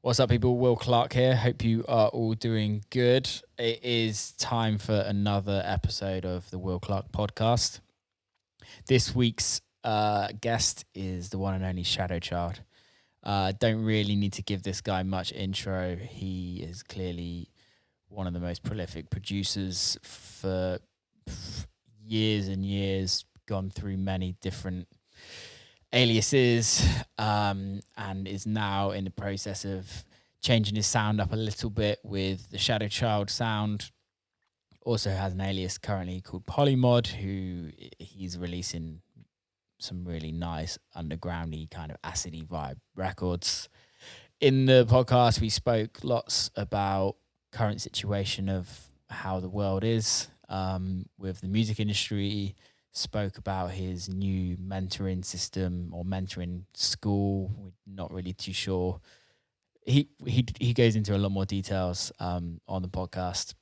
What's up, people? Will Clarke here. Hope you are all doing good. It is time for another episode of the Will Clarke podcast. This week's guest is the one and only Shadow Child. Don't really need to give this guy much intro. He is clearly one of the most prolific producers for years and years, gone through many different aliases, and is now in the process of changing his sound up a little bit with the Shadow Child sound. Also has an alias currently called Polymod, who he's releasing some really nice undergroundy kind of acidy vibe records. In the podcast, we spoke lots about current situation of how the world is with the music industry. Spoke about his new mentoring system or mentoring school. We're not really too sure. He goes into a lot more details on the podcast.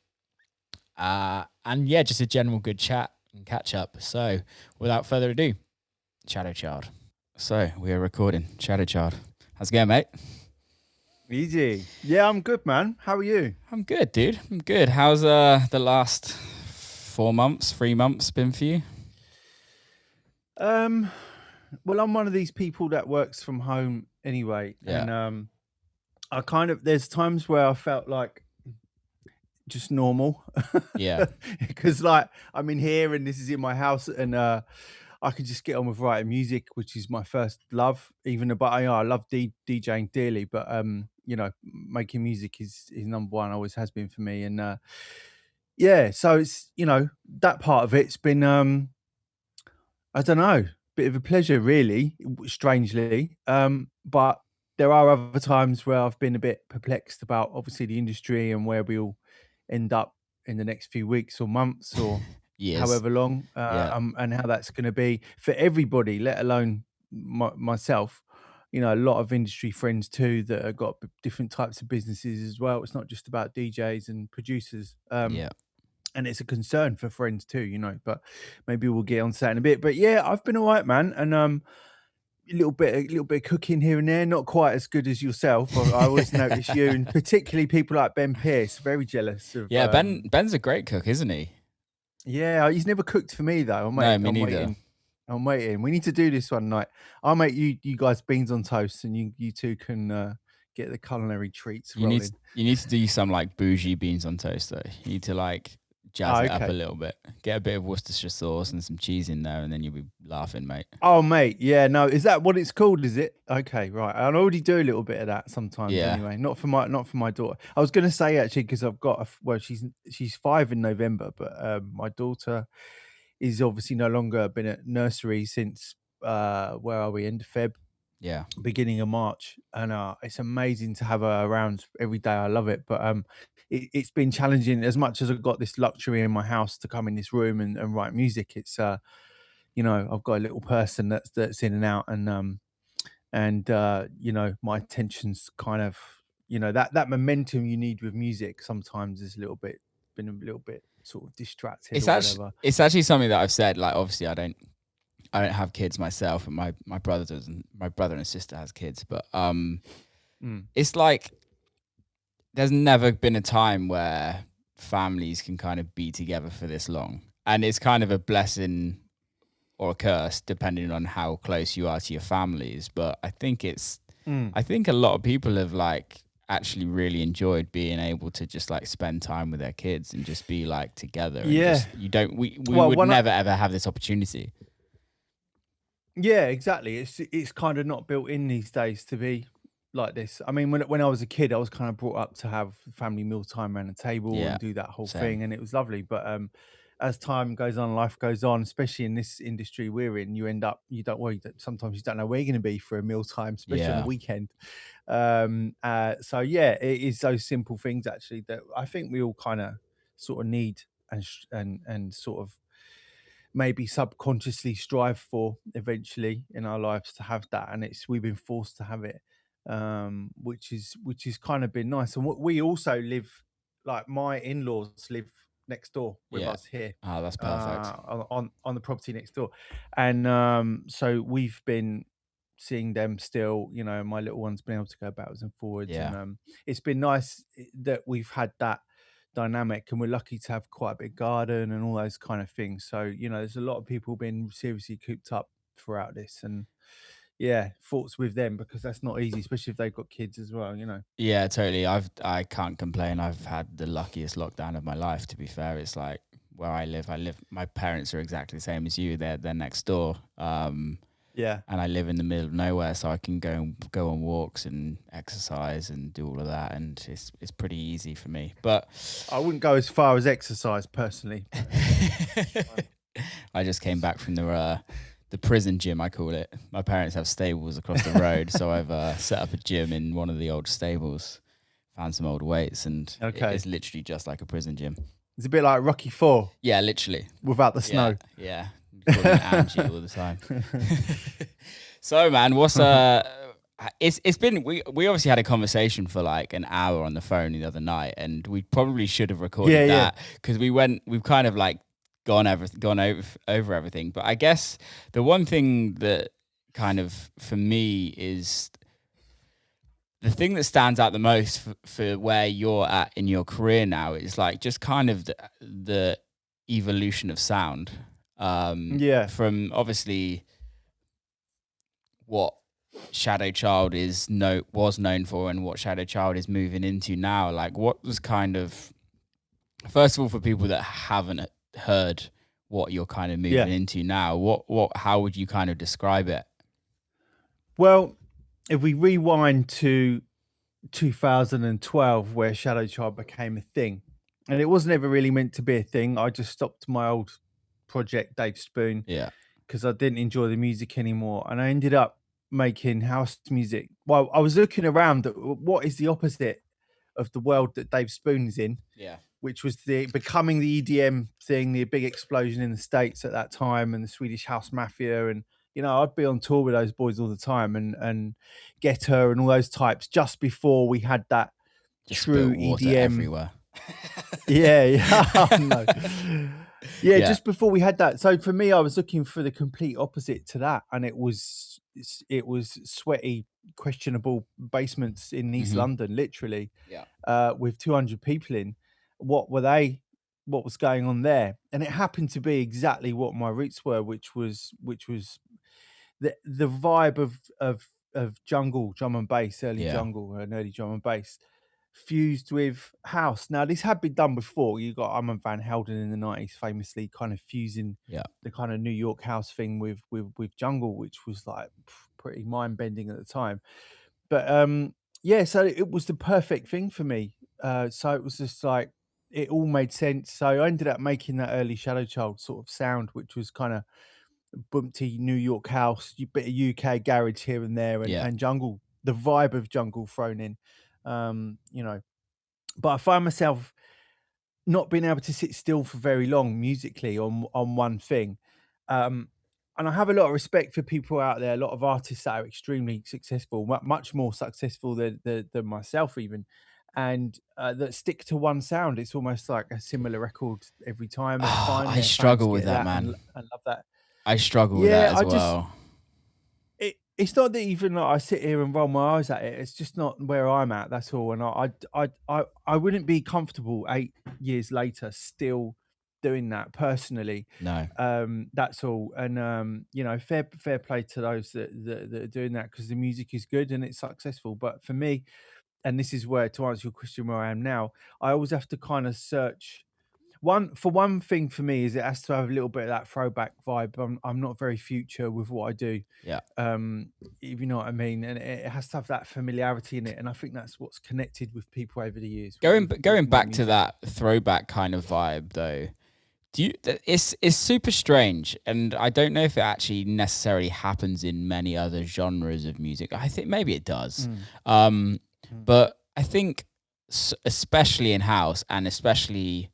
And yeah, just a general good chat and catch up. So without further ado, Shadow Child. So we are recording. Shadow Child. How's it going, mate? Easy. Yeah, I'm good, man. How are you? I'm good, dude. I'm good. How's the last 3 months been for you? Well, I'm one of these people that works from home anyway. Yeah. And I kind of there's times where I felt like just normal. Yeah. Because like I'm in here and this is in my house and I could just get on with writing music, which is my first love. Even but I love DJing dearly, but making music is number one, always has been for me. And yeah, so it's that part of it's been I don't know, bit of a pleasure really, strangely. But there are other times where I've been a bit perplexed about obviously the industry and where we'll end up in the next few weeks or months or Yes. however long, and how that's going to be for everybody, let alone myself. A lot of industry friends too that have got different types of businesses as well. It's not just about DJs and producers. Yeah. And it's a concern for friends too, but maybe we'll get on to that in a bit. But yeah, I've been all right, man. And a little bit of cooking here and there, not quite as good as yourself. I always notice you, and particularly people like Ben Pierce, very jealous of. Yeah, Ben's a great cook, isn't he? Yeah, he's never cooked for me though. No, me neither. I'm waiting. We need to do this one night. I'll make you guys beans on toast, and you two can get the culinary treats rolling. You need to do some like bougie beans on toast though. You need to like jazz it up a little bit. Get a bit of Worcestershire sauce and some cheese in there, and then you'll be laughing, mate. Oh, mate, yeah, no, is that what it's called? Is it? Okay, right. I already do a little bit of that sometimes. Yeah. Anyway, not for my daughter. I was going to say actually because I've got she's 5 in November, but my daughter is obviously no longer been at nursery since where are we, end of Feb? Yeah. Beginning of March, and it's amazing to have her around every day. I love it, but it's been challenging. As much as I've got this luxury in my house to come in this room and write music, it's I've got a little person that's in and out, and my attention's kind of that momentum you need with music sometimes is been a little bit sort of distracted or whatever. It's actually something that I've said. Like, obviously, I don't have kids myself, and my brother does, and my brother and sister has kids, but it's like there's never been a time where families can kind of be together for this long, and it's kind of a blessing or a curse depending on how close you are to your families. But I think I think a lot of people have like actually really enjoyed being able to just like spend time with their kids and just be like together. Yeah, and we would never ever have this opportunity. Yeah, exactly. It's kind of not built in these days to be like this. I mean, when I was a kid, I was kind of brought up to have family mealtime around the table and do that whole thing, and it was lovely. But as time goes on, life goes on, especially in this industry we're in, you end up sometimes you don't know where you're going to be for a mealtime, especially on the weekend. So yeah, it is those simple things actually that I think we all kind of sort of need and sort of maybe subconsciously strive for eventually in our lives to have that, and we've been forced to have it, which is kind of been nice. And what we also live, like my in-laws live next door with us here. Oh, that's perfect. On the property next door, and so we've been seeing them still, you know, my little one's been able to go backwards and forwards. Yeah. And it's been nice that we've had that dynamic, and we're lucky to have quite a big garden and all those kind of things. So, you know, there's a lot of people been seriously cooped up throughout this. And yeah, thoughts with them, because that's not easy, especially if they've got kids as well, you know. Yeah, totally. I can't complain. I've had the luckiest lockdown of my life, to be fair. It's like where I live, my parents are exactly the same as you. They're next door. Yeah. And I live in the middle of nowhere, so I can go on walks and exercise and do all of that, and it's pretty easy for me. But I wouldn't go as far as exercise personally. I just came back from the prison gym, I call it. My parents have stables across the road, so I've set up a gym in one of the old stables, found some old weights, and it's literally just like a prison gym. It's a bit like Rocky IV. Yeah, literally. Without the snow. Yeah. Angie all the time. So, man, what's it's been we obviously had a conversation for like an hour on the phone the other night, and we probably should have recorded that, because we've kind of like gone over everything. But I guess the one thing that kind of for me is the thing that stands out the most for where you're at in your career now is like just kind of the evolution of sound. From obviously what Shadow Child was known for and what Shadow Child is moving into now. Like, what was kind of, first of all, for people that haven't heard what you're kind of moving into now, how would you kind of describe it? Well, if we rewind to 2012, where Shadow Child became a thing, and it wasn't ever really meant to be a thing. I just stopped my old project, Dave Spoon, because I didn't enjoy the music anymore, and I ended up making house music. Well, I was looking around at what is the opposite of the world that Dave Spoon is in, which was becoming the EDM thing, the big explosion in the States at that time, and the Swedish House Mafia. And you know, I'd be on tour with those boys all the time, and Getter and all those types, just before we had that just true water EDM everywhere. Just before we had that. So for me, I was looking for the complete opposite to that, and it was sweaty, questionable basements in East London, literally, with 200 people in. What was going on there? And it happened to be exactly what my roots were, which was the vibe of jungle drum and bass, early jungle and early drum and bass, fused with house. Now, this had been done before. You got Armand Van Helden in the 90s, famously kind of fusing the kind of New York house thing with jungle, which was like pretty mind bending at the time. But so it was the perfect thing for me. So it was just like, it all made sense. So I ended up making that early Shadow Child sort of sound, which was kind of bumpty New York house, a bit of UK garage here and there, and jungle, the vibe of jungle thrown in. You know, but I find myself not being able to sit still for very long musically on one thing. And I have a lot of respect for people out there, a lot of artists that are extremely successful, much more successful than myself even, and that stick to one sound. It's almost like a similar record every time. I struggle with that, man. I love that. I struggle with that as well. It's not that even like I sit here and roll my eyes at it. It's just not where I'm at. That's all. And I wouldn't be comfortable 8 years later still doing that personally. No. That's all. And you know, fair play to those that are doing that, because the music is good and it's successful. But for me, and this is where, to answer your question, where I am now, I always have to kind of search. One thing for me is it has to have a little bit of that throwback vibe. I'm not very future with what I do. If you know what I mean, and it has to have that familiarity in it, and I think that's what's connected with people over the years. Going back to that throwback kind of vibe, though, it's super strange, and I don't know if it actually necessarily happens in many other genres of music. I think maybe it does, but I think especially in house, and especially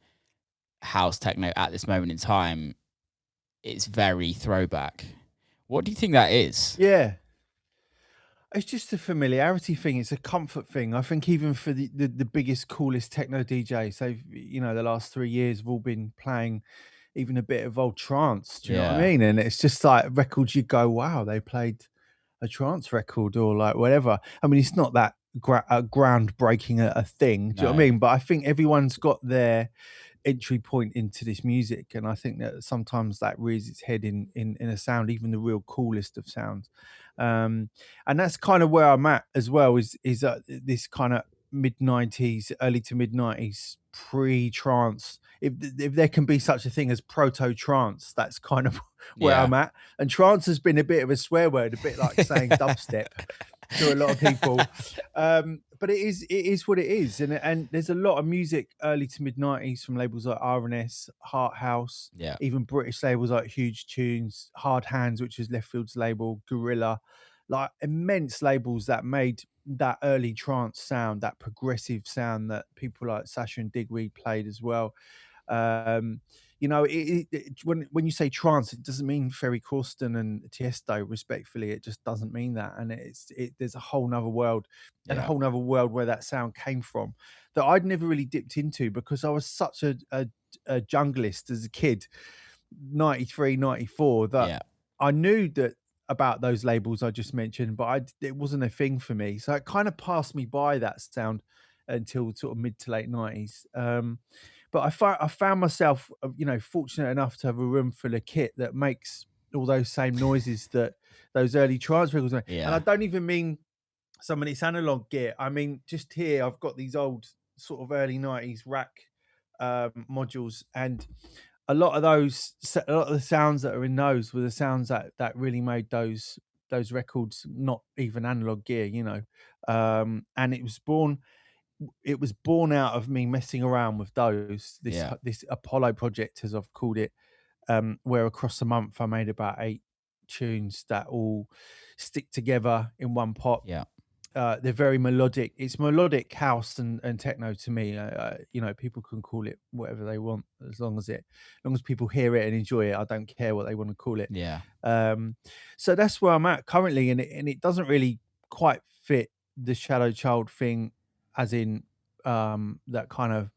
house techno at this moment in time, it's very throwback. What do you think that is? Yeah, it's just a familiarity thing. It's a comfort thing. I think even for the biggest, coolest techno DJs, they've, you know, the last 3 years have all been playing even a bit of old trance. Do you know what I mean? And it's just like records you go, wow, they played a trance record or like whatever. I mean, it's not that groundbreaking a thing. Do you know what I mean? But I think everyone's got their entry point into this music, and I think that sometimes that rears its head in a sound, even the real coolest of sounds. And that's kind of where I'm at as well. Is this kind of mid-90s, early to mid-90s pre-trance, if there can be such a thing as proto-trance, that's kind of where I'm at. And trance has been a bit of a swear word, a bit like saying dubstep to a lot of people, but it is what it is. And there's a lot of music early to mid-90s from labels like R&S, Heart House, even British labels like Huge Tunes, Hard Hands, which is Leftfield's label, Gorilla, like immense labels that made that early trance sound, that progressive sound that people like Sasha and Digweed played as well. You know, when you say trance, it doesn't mean Ferry Corsten and Tiesto. Respectfully, it just doesn't mean that. And there's a whole nother world, and a whole nother world where that sound came from that I'd never really dipped into because I was such a junglist as a kid, 93, 94, that I knew that about those labels I just mentioned, but it wasn't a thing for me. So it kind of passed me by, that sound, until sort of mid to late 90s. But I found myself, you know, fortunate enough to have a room full of kit that makes all those same noises that those early trance records make. And I don't even mean some of this analog gear. I mean, just here, I've got these old sort of early 90s rack modules, and a lot of the sounds that are in those were the sounds that really made those records not even analog gear, you know. And it was born out of me messing around with this Apollo project, as I've called it, where across a month I made about 8 tunes that all stick together in one pot. They're very melodic. It's melodic house and techno to me. You know, people can call it whatever they want, as long as people hear it and enjoy it. I don't care what they want to call it. So that's where I'm at currently, and it doesn't really quite fit the Shadow Child thing, as in that kind of,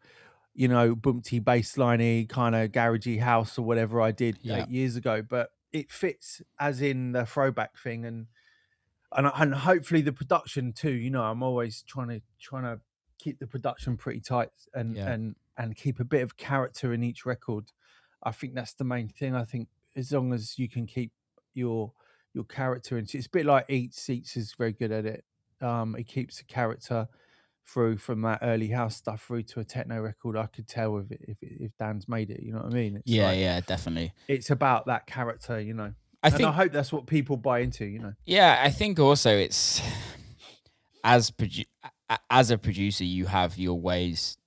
you know, boomty bassliney kind of garagey house or whatever I did 8 years ago, but it fits as in the throwback thing, and hopefully the production too. You know, I'm always trying to keep the production pretty tight and keep a bit of character in each record. I think that's the main thing. I think as long as you can keep your character in, it's a bit like Eats is very good at it. It keeps the character through from that early house stuff through to a techno record. I could tell if Dan's made it, you know what I mean? It's definitely. It's about that character, you know. I hope that's what people buy into, you know. Yeah, I think also it's as a producer, you have your ways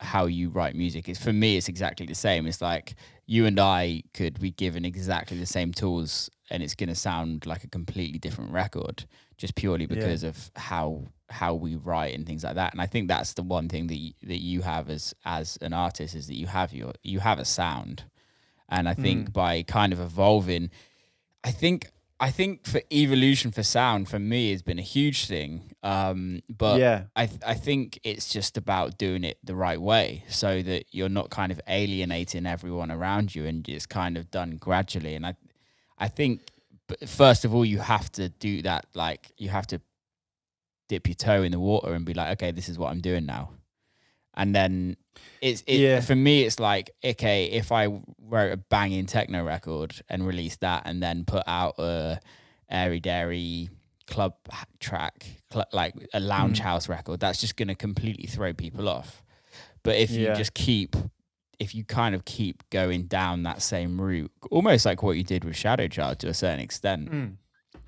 how you write music. For me, it's exactly the same. It's like you and I could be given exactly the same tools, and it's going to sound like a completely different record, just purely because of how we write and things like that. And I think that's the one thing that you have as an artist, is that you have a sound. And I think by kind of evolving, I think for evolution for sound, for me, has been a huge thing. But I think it's just about doing it the right way, so that you're not kind of alienating everyone around you, and it's kind of done gradually. And I think, first of all, you have to do that. Like, you have to dip your toe in the water and be like, okay, this is what I'm doing now. And then for me, it's like, okay, if I wrote a banging techno record and released that, and then put out a airy dairy club track, like a lounge house record, that's just going to completely throw people off. But if you kind of keep going down that same route, almost like what you did with Shadow Child to a certain extent,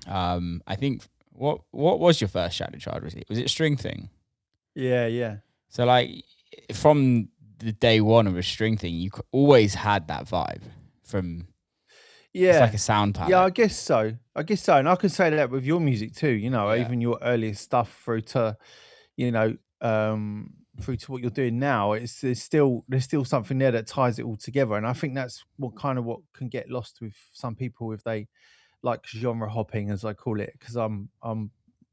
I think, what was your first Shadow Child? Was it String Thing? Yeah. So like, from the day one of a String Thing, you always had that vibe from. It's like a sound palette. Yeah, I guess so. And I can say that with your music too, you know, even your earliest stuff through to, you know, through to what you're doing now. There's still something there that ties it all together. And I think that's what can get lost with some people if they like genre hopping, as I call it, because I'm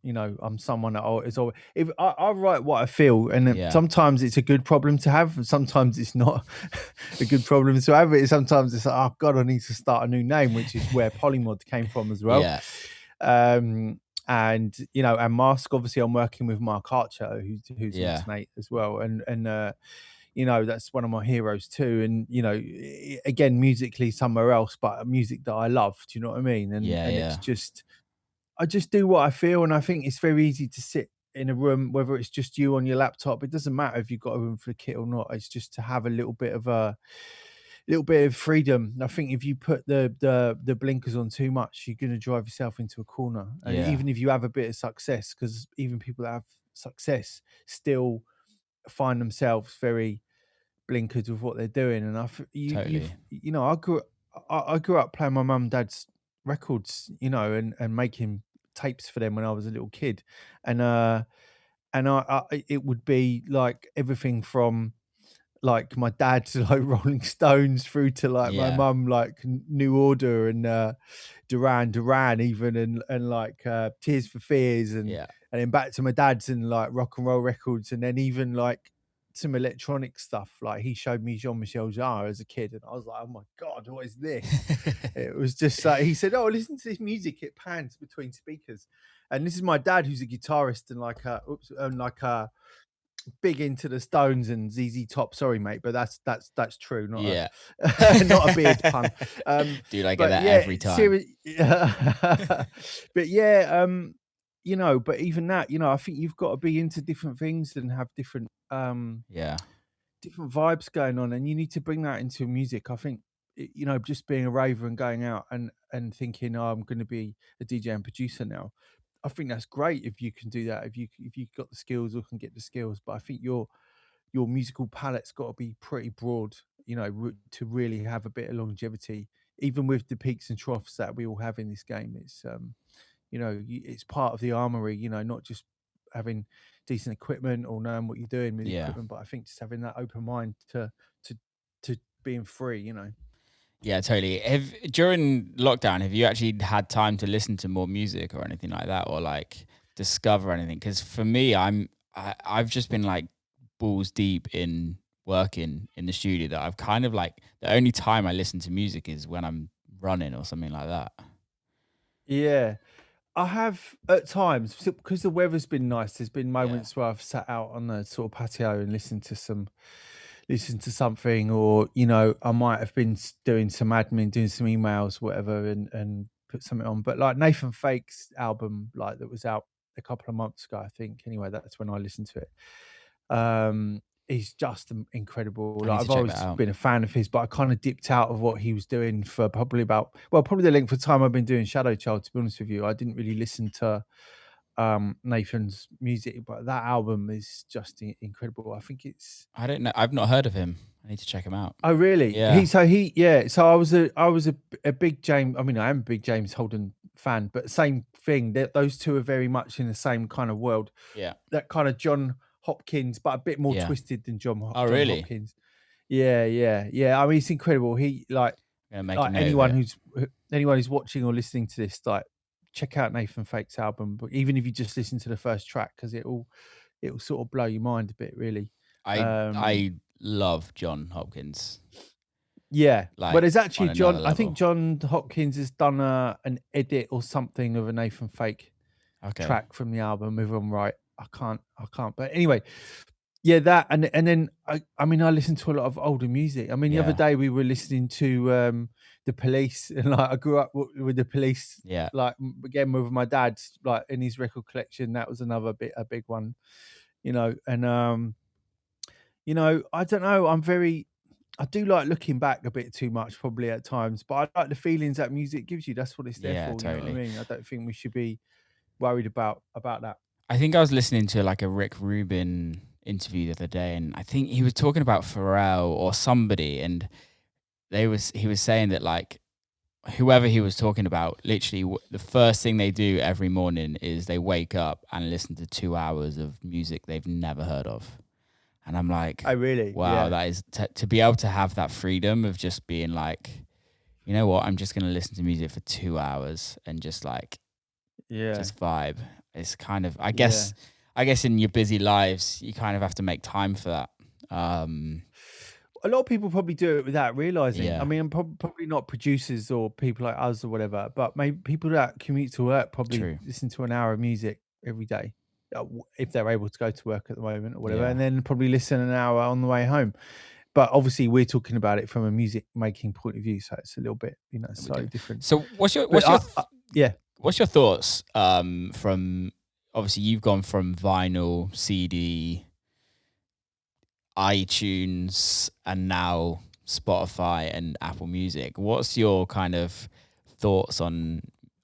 you know, I'm someone that is always, if I write what I feel, and sometimes it's a good problem to have, and sometimes it's not a good problem to have. Sometimes it's like, oh God, I need to start a new name, which is where Polymod came from as well. And and Mask, obviously I'm working with Mark Archer, who's Yeah, alternate as well, and that's one of my heroes too. And again, musically somewhere else, but music that I love. Do you know what I mean? And it's yeah, just, I just do what I feel, and I think it's very easy to sit in a room, whether it's just you on your laptop. It doesn't matter if you've got a room for the kit or not. It's just to have a little bit of freedom. I think if you put the blinkers on too much, you're going to drive yourself into a corner. And yeah, even if you have a bit of success, because even people that have success still find themselves very blinkered with what they're doing. And totally. I grew up playing my mum and dad's records, and making tapes for them when I was a little kid, and it would be like everything from like my dad to like Rolling Stones through to like my Yeah, mum, like New Order and Duran even, and like Tears for Fears, yeah. and then back to my dad's and like rock and roll records, and then even like some electronic stuff. Like he showed me Jean-Michel Jarre as a kid, and I was like, oh my god, what is this? It was just like, he said, oh, listen to this music, it pans between speakers. And this is my dad, who's a guitarist and like a big into the Stones and ZZ Top. Sorry, mate, but that's true. Not Yeah. a not a beard pun. Dude, I get But that yeah, every time. serious. But yeah, but even that, I think you've got to be into different things and have Yeah, different vibes going on, and you need to bring that into music. I think just being a raver and going out and thinking, oh, I'm going to be a DJ and producer now. I think that's great if you can do that, if you've got the skills or can get the skills. But I think your musical palette's got to be pretty broad, to really have a bit of longevity, even with the peaks and troughs that we all have in this game. It's it's part of the armory, not just having decent equipment or knowing what you're doing with the yeah. equipment, but I think just having that open mind to to being free, Yeah, totally. During lockdown, have you actually had time to listen to more music or anything like that, or like discover anything? Because for me, I've just been like balls deep in working in the studio that I've kind of like the only time I listen to music is when I'm running or something like that. Yeah. I have at times, because the weather's been nice. There's been Yeah, moments where I've sat out on the sort of patio and listened to something, or I might have been doing some admin, doing some emails, whatever, and put something on. But like Nathan Fake's album, like that was out a couple of months ago, I think. Anyway, that's when I listened to it. He's just incredible. I Like need to I've check that always out. been a fan of his, but I kind of dipped out of what he was doing for probably the length of time I've been doing Shadow Child. To be honest with you, I didn't really listen to Nathan's music, but that album is just incredible. I think it's. I don't know. I've not heard of him. I need to check him out. Oh really? Yeah, So I was a big James. I mean, I am a big James Holden fan, but same thing. Those two are very much in the same kind of world. yeah, That kind of John Hopkins, but a bit more yeah. twisted than Oh, John really? Hopkins. Yeah. I mean, it's incredible. He I'm gonna make a like note of it. anyone who's watching or listening to this, like check out Nathan Fake's album. But even if you just listen to the first track, because it'll sort of blow your mind a bit, really. Um, I love John Hopkins yeah, but like there's on actually another I think level. John Hopkins has done an edit or something of a Nathan Fake Okay. track from the album. If I'm right, I can't. But anyway, yeah, that and then I mean I listen to a lot of older music. I mean the other Yeah. day we were listening to the Police, and like I grew up with the Police, Yeah. like again with my dad, like in his record collection. That was a big one, and I don't know. I do like looking back a bit too much probably at times, but I like the feelings that music gives you. That's what it's there Yeah, for. You know what I totally. mean? I don't think we should be worried about that. I think I was listening to like a Rick Rubin interview the other day, and I think he was talking about Pharrell or somebody, and he was saying that like whoever he was talking about, literally the first thing they do every morning is they wake up and listen to 2 hours of music they've never heard of. And I'm like, I really, wow, yeah, that is to be able to have that freedom of just being like, you know what, I'm just going to listen to music for 2 hours and just like, yeah, just vibe. It's kind of, yeah. I guess in your busy lives, you kind of have to make time for that. Um, A lot of people probably do it without realizing. I Yeah, mean, probably not producers or people like us or whatever, but maybe people that commute to work probably true. listen to an hour of music every day, if they're able to go to work at the moment or whatever, Yeah, and then probably listen an hour on the way home. But obviously, we're talking about it from a music making point of view, so it's a little bit, we do. slightly different. So But yeah, what's your thoughts from obviously you've gone from vinyl, CD, iTunes, and now Spotify and Apple Music. What's your kind of thoughts on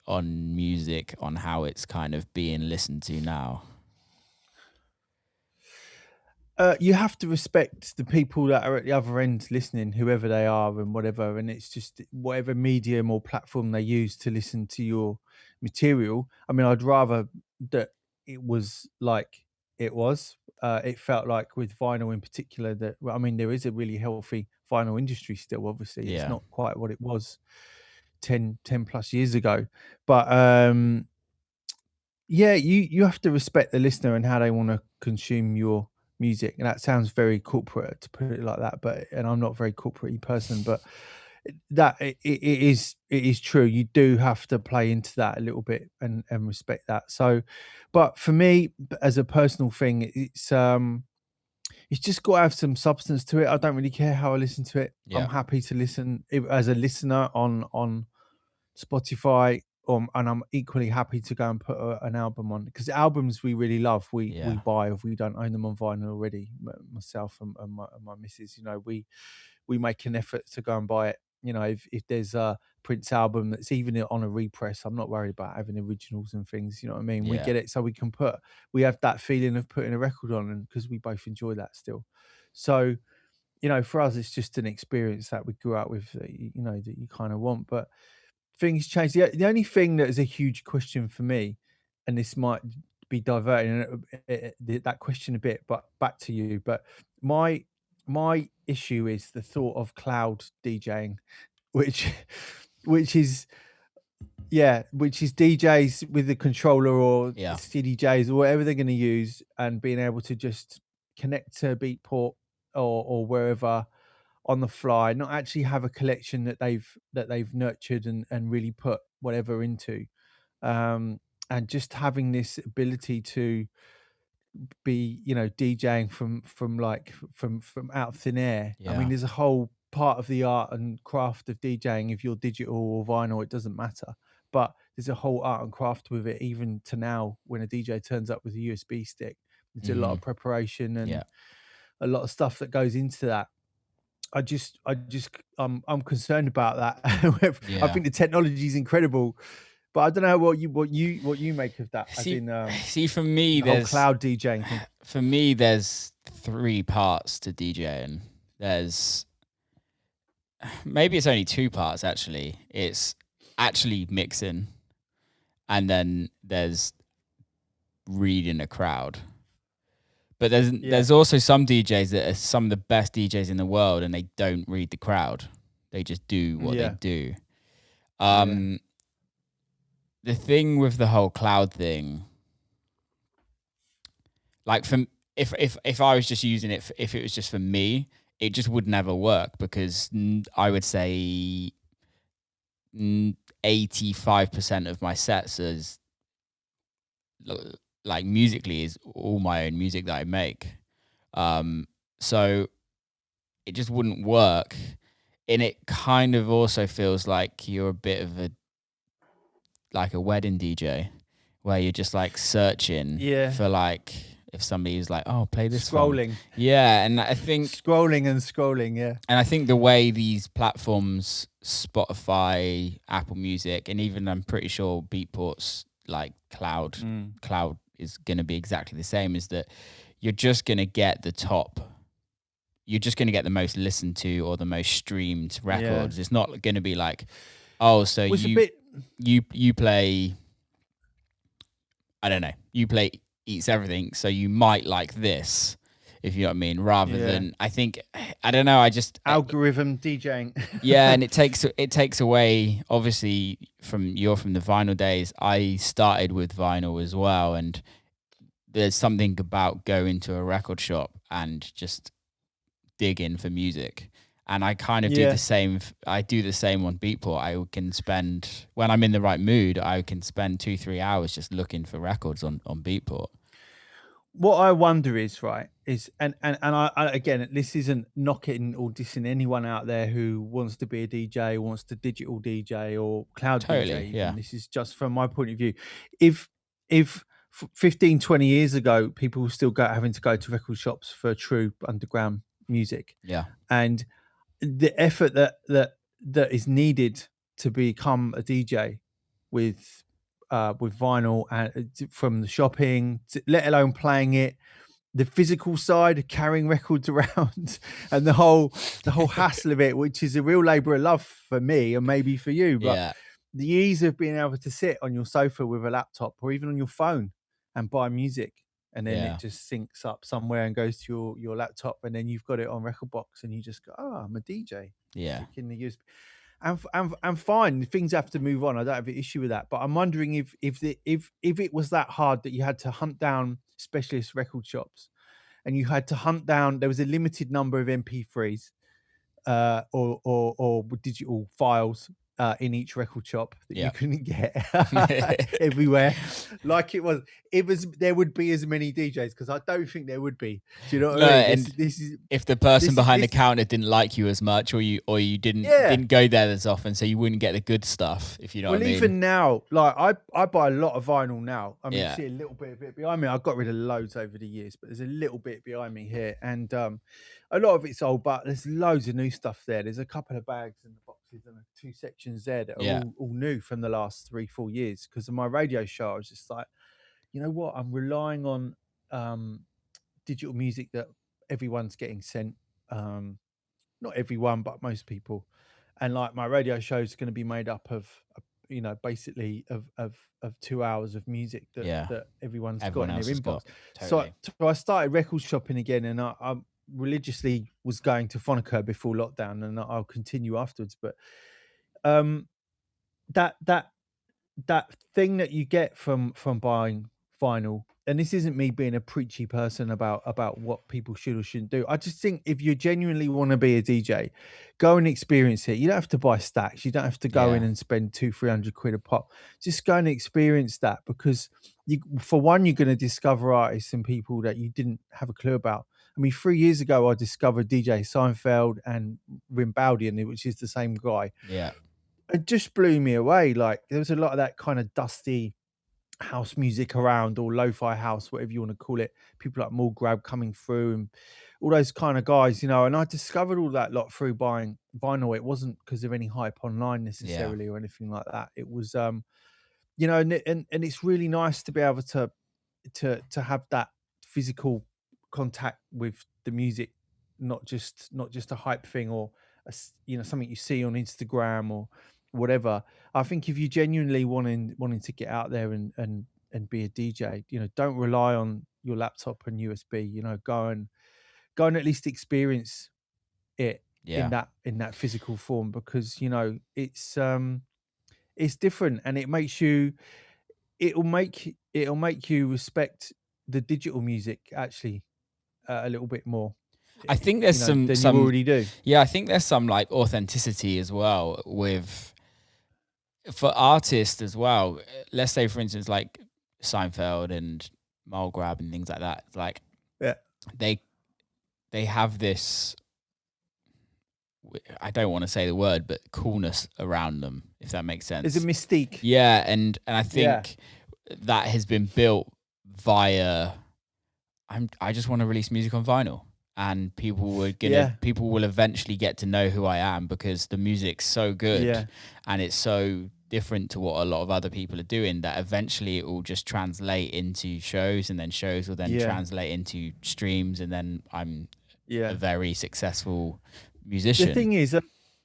music, on how it's kind of being listened to now? you have to respect the people that are at the other end listening, whoever they are and whatever. And it's just whatever medium or platform they use to listen to your material. I mean, I'd rather that it was like it was. It felt like with vinyl in particular that, well, I mean, there is a really healthy vinyl industry still. Obviously, it's Yeah, not quite what it was 10 plus years ago. But yeah, you have to respect the listener and how they want to consume your music. And that sounds very corporate to put it like that, but and I'm not a very corporate person, but it is true. You do have to play into that a little bit and respect that. So, but for me, as a personal thing, it's just got to have some substance to it. I don't really care how I listen to it. I'm yeah, happy to listen as a listener on Spotify, and I'm equally happy to go and put an album on, because albums we really love, we yeah, buy if we don't own them on vinyl already. Myself and my missus, we make an effort to go and buy it. If there's a Prince album that's even on a repress, I'm not worried about having originals and things. You know what I mean? We yeah, get it so we have that feeling of putting a record on, and because we both enjoy that still. So for us, it's just an experience that we grew up with, that that you kind of want, but things change. The only thing that is a huge question for me, and this might be diverting that question a bit, but back to you. But my issue is the thought of cloud DJing, which which is DJs with the controller or yeah, CDJs or whatever they're going to use, and being able to just connect to Beatport or wherever on the fly, not actually have a collection that they've nurtured and really put whatever into, um, and just having this ability to be DJing from out of thin air. I mean, yeah, there's a whole part of the art and craft of DJing. If you're digital or vinyl, it doesn't matter, but there's a whole art and craft with it. Even to now, when a DJ turns up with a USB stick, there's a lot hmm, of preparation yeah, and a lot of stuff that goes into that. I'm concerned about that. I yeah. think the technology is incredible, but I don't know what you make of that, as See, in see, for me, the whole cloud DJing thing. there's three parts to DJing. There's maybe it's only two parts actually. It's actually mixing, and then there's reading a crowd. But Yeah, there's also some DJs that are some of the best DJs in the world, and they don't read the crowd. They just do what they yeah, do. yeah, Um, the thing with the whole cloud thing, like from if I was just using it, if it was just for me, it just would never work, because I would say 85% of my sets is like musically is all my own music that I make. So it just wouldn't work. And it kind of also feels like you're a bit of a wedding DJ, where you're just like searching yeah. for like, if somebody's like, oh, play this song. Scrolling, Yeah. And I think scrolling, and scrolling. Yeah, the way these platforms, Spotify, Apple Music, and even I'm pretty sure Beatport's like mm. cloud is going to be exactly the same, is that you're just going to get the top. You're just going to get the most listened to or the most streamed Yeah. records. It's not going to be like, oh, so Was a bit. you play, I don't know, you play Eats Everything, so you might like this, if you know what I mean, rather Yeah, than, I think, I don't know, I just algorithm DJing. yeah, and it takes away, obviously, from the vinyl days. I started with vinyl as well, and there's something about going to a record shop and just digging for music. And I kind of do the same. I do the same on Beatport. I can spend, when I'm in the right mood, I can spend 2-3 hours just looking for records on Beatport. What I wonder is, and I again, this isn't knocking or dissing anyone out there who wants to be a DJ, wants to digital DJ or cloud DJ. Even. This is just from my point of view. If 15, 20 years ago, people were still having to go to record shops for true underground music. Yeah. And the effort that is needed to become a DJ with vinyl and from the shopping, let alone playing it, the physical side of carrying records around and the whole hassle of it, which is a real labor of love for me and maybe for you. But the ease of being able to sit on your sofa with a laptop or even on your phone and buy music, and then it just syncs up somewhere and goes to your laptop, and then you've got it on record box and you just go, oh, I'm a DJ. Yeah. In the USB. And fine, things have to move on. I don't have an issue with that. But I'm wondering if it was that hard that you had to hunt down specialist record shops, and you had to hunt down. There was a limited number of MP3s or digital files in each record shop that you couldn't get everywhere. Like it was there would be as many DJs, because I don't think there would be. Do you know what I mean? This is if the person behind the counter didn't like you as much, or you didn't go there as often, so you wouldn't get the good stuff, if you know what I mean. Even now, like I buy a lot of vinyl now. I mean, you see a little bit behind me. I've got rid of loads over the years, but there's a little bit behind me here, and a lot of it's old, but there's loads of new stuff there. There's a couple of bags and boxes and 2 sections there that are all new from the last 3-4 years. Because of my radio show, I was just like, you know what? I'm relying on digital music that everyone's getting sent. Not everyone, but most people. And like my radio show is going to be made up of basically of 2 hours of music that everyone got in their inbox. Totally. So I started record shopping again, and I religiously was going to Phonica before lockdown, and I'll continue afterwards. But that thing that you get from buying vinyl, and this isn't me being a preachy person about what people should or shouldn't do. I just think if you genuinely want to be a DJ, go and experience it. You don't have to buy stacks. You don't have to go in and spend 200-300 quid a pop. Just go and experience that, because for one, you're going to discover artists and people that you didn't have a clue about. I mean, 3 years ago, I discovered DJ Seinfeld and Rimbaldian, which is the same guy. Yeah. It just blew me away. Like, there was a lot of that kind of dusty house music around, or lo-fi house, whatever you want to call it. People like Grab coming through and all those kind of guys, and I discovered all that lot through buying vinyl. It wasn't because of any hype online necessarily or anything like that. It was, and it's really nice to be able to have that physical contact with the music, not just a hype thing or something you see on Instagram or whatever. I think if you genuinely wanting to get out there and be a DJ, don't rely on your laptop and USB. Go and at least experience it in that physical form, because it's different, and it'll make you respect the digital music actually a little bit more. I think there's some you already do. Yeah, I think there's some like authenticity as well for artists as well. Let's say, for instance, like Seinfeld and Grab and things like that. Like, they have this, I don't want to say the word, but coolness around them, if that makes sense. There's a mystique. Yeah, and I think that has been built via, I just want to release music on vinyl. And people will eventually get to know who I am, because the music's so good and it's so different to what a lot of other people are doing, that eventually it will just translate into shows, and then shows will then translate into streams, and then I'm a very successful musician. The thing is,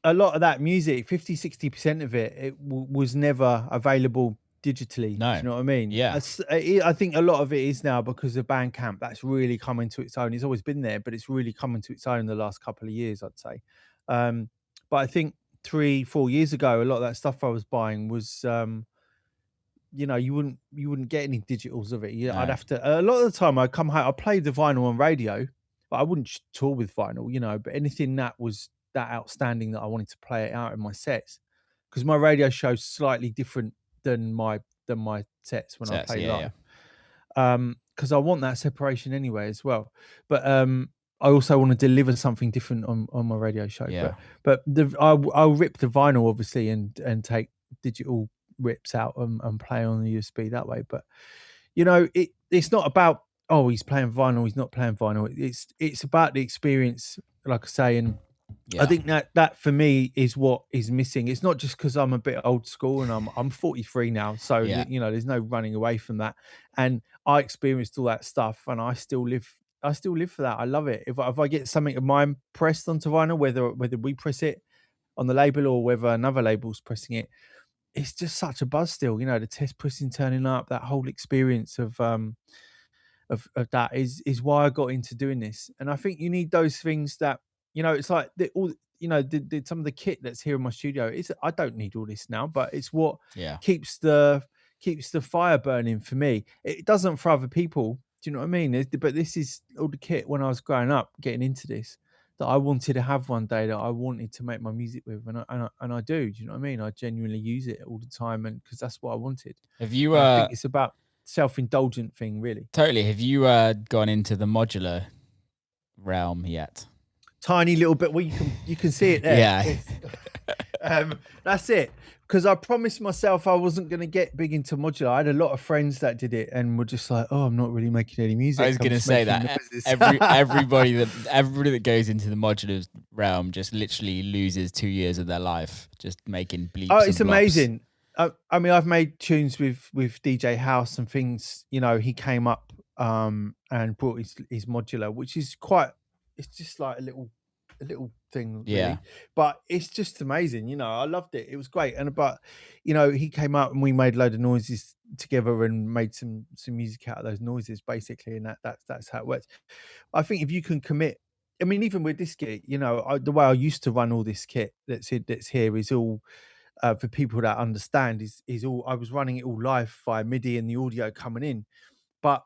a lot of that music, 50-60% of it was never available digitally. No. Do you know what I mean? Yeah. I think a lot of it is now because of Bandcamp. That's really coming to its own. It's always been there, but it's really coming to its own in the last couple of years, I'd say. But I think 3-4 years ago, a lot of that stuff I was buying was, you wouldn't get any digitals of it. I'd have to. A lot of the time, I come home, I play the vinyl on radio, I wouldn't tour with vinyl, you know, but anything that was that outstanding that I wanted to play it out in my sets, because my radio show's slightly different than my sets when I Sets, play yeah, yeah. live. Because I want that separation anyway as well. But I also want to deliver something different on my radio show. Yeah. But I'll rip the vinyl obviously and take digital rips out and play on the USB that way. But you know, it's not about, oh, he's playing vinyl, he's not playing vinyl. It's about the experience, like I say, and I Yeah. think that for me is what is missing. It's not just because I'm a bit old school and I'm 43 now, so Yeah. you know, there's no running away from that. And I experienced all that stuff, and I still live for that. I love it. If I get something of mine pressed onto vinyl, whether we press it on the label or whether another label's pressing it, it's just such a buzz still. You know, the test pressing turning up, that whole experience of that is why I got into doing this. And I think you need those things that, you know, it's like all, you know, some of the kit that's here in my studio is, I don't need all this now, but it's what Yeah. keeps the fire burning for me. It doesn't for other people. Do you know what I mean? But this is all the kit when I was growing up, getting into this, that I wanted to have one day, that I wanted to make my music with, and I do. Do you know what I mean? I genuinely use it all the time, and because that's what I wanted. Have you And I think it's about self-indulgent thing, really. totally, have you gone into the modular realm yet? Tiny little bit. Well, you can see it there. Yeah. That's it. Because I promised myself I wasn't going to get big into modular. I had a lot of friends that did it and were just like, "Oh, I'm not really making any music." I was going to say that everybody that goes into the modular realm just literally loses 2 years of their life just making bleeps. Oh, it's amazing. I mean, I've made tunes with DJ House and things. You know, he came up and brought his modular, which is quite. It's just like a little thing, really. Yeah. But it's just amazing. You know, I loved it. It was great. But you know, he came up and we made a load of noises together and made some music out of those noises, basically. And that's how it works. I think if you can commit. I mean, even with this kit, you know, the way I used to run all this kit that's here is all. For people that understand, is all, I was running it all live via MIDI and the audio coming in, but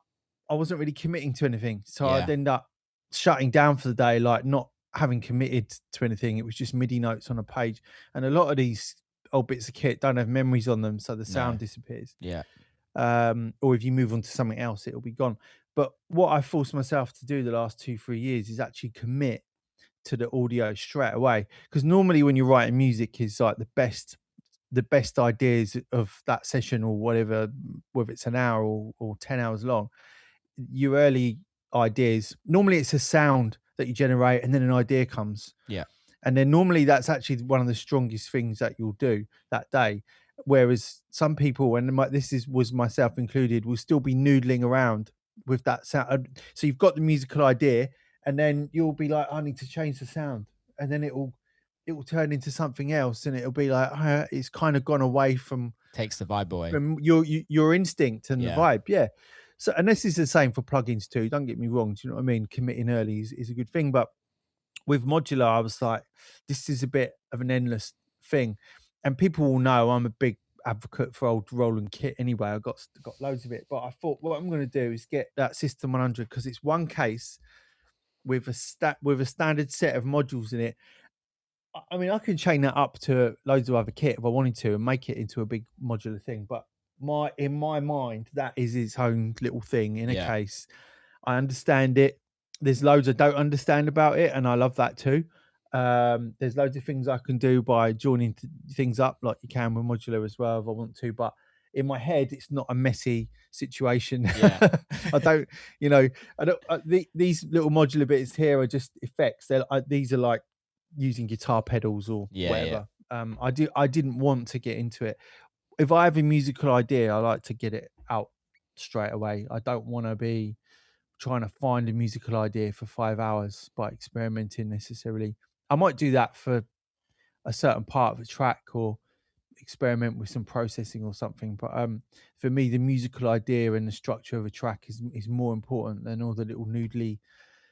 I wasn't really committing to anything. So Yeah. I'd end up shutting down for the day, like not having committed to anything. It was just MIDI notes on a page. And a lot of these old bits of kit don't have memories on them, so the sound disappears. Yeah. Or if you move on to something else, it'll be gone. But what I forced myself to do the last 2-3 years is actually commit to the audio straight away. Because normally when you're writing music is like the best ideas of that session or whatever, whether it's an hour or 10 hours long, your early ideas, normally it's a sound that you generate and then an idea comes. Yeah. And then normally that's actually one of the strongest things that you'll do that day. Whereas some people, and was myself included, will still be noodling around with that sound. So you've got the musical idea and then you'll be like, I need to change the sound. And then it will turn into something else, and it'll be like, it's kind of gone away from Takes the vibe away. from your instinct and the Yeah. vibe. Yeah. So, and this is the same for plugins too. Don't get me wrong. Do you know what I mean? Committing early is a good thing. But with modular, I was like, this is a bit of an endless thing. And people will know I'm a big advocate for old Roland kit anyway. I got loads of it. But I thought what I'm going to do is get that System 100 because it's one case with a standard set of modules in it. I mean, I can chain that up to loads of other kit if I wanted to and make it into a big modular thing. But in my mind, that is its own little thing in a case. I understand it. There's loads I don't understand about it, and I love that too. There's loads of things I can do by joining things up, like you can with modular as well if I want to. But in my head, it's not a messy situation. Yeah. I don't, you know, these little modular bits here are just effects. These are like using guitar pedals or whatever. I didn't want to get into it. If I have a musical idea, I like to get it out straight away. I don't want to be trying to find a musical idea for 5 hours by experimenting necessarily. I might do that for a certain part of a track or experiment with some processing or something. But for me, the musical idea and the structure of a track is more important than all the little noodly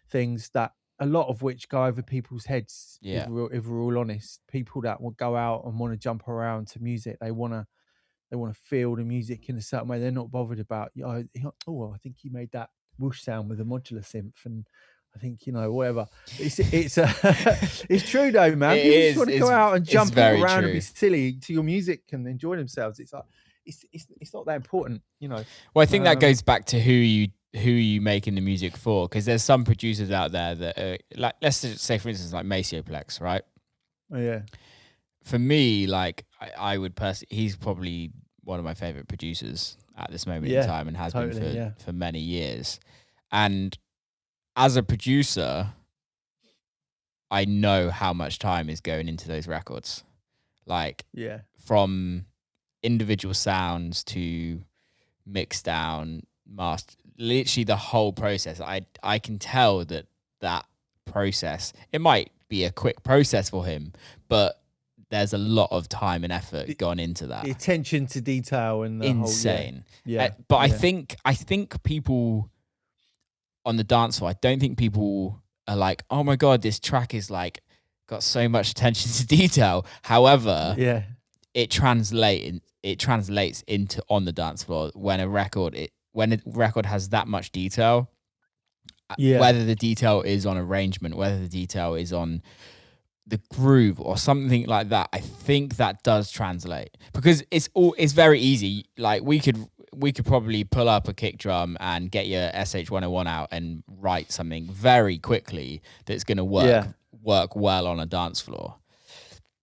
things that a lot of which go over people's heads. Yeah. If we're all honest, people that will go out and want to jump around to music, they want to feel the music in a certain way. They're not bothered about, oh, I think he made that whoosh sound with a modular synth, and I think, whatever. It's it's true though, man. It People is, just want to go out and jump all very around true. and be silly to your music and enjoy themselves. It's like it's not that important, Well, I think that goes back to who you making the music for, because there's some producers out there that are, like, let's just say for instance like Macioplex, right? Oh, yeah. For me, like I would personally, he's probably one of my favorite producers at this moment in time, and has been for many years. And as a producer, I know how much time is going into those records, like from individual sounds to mix down, master, literally the whole process. I can tell that process, it might be a quick process for him, but there's a lot of time and effort gone into that. The attention to detail and the insane. Whole, but I think people on the dance floor, I don't think people are like, oh my God, this track is like got so much attention to detail. However, it translates into on the dance floor when a record has that much detail. Whether the detail is on arrangement, whether the detail is on the groove or something like that, I think that does translate, because it's very easy. Like we could probably pull up a kick drum and get your SH-101 out and write something very quickly that's going to work well on a dance floor.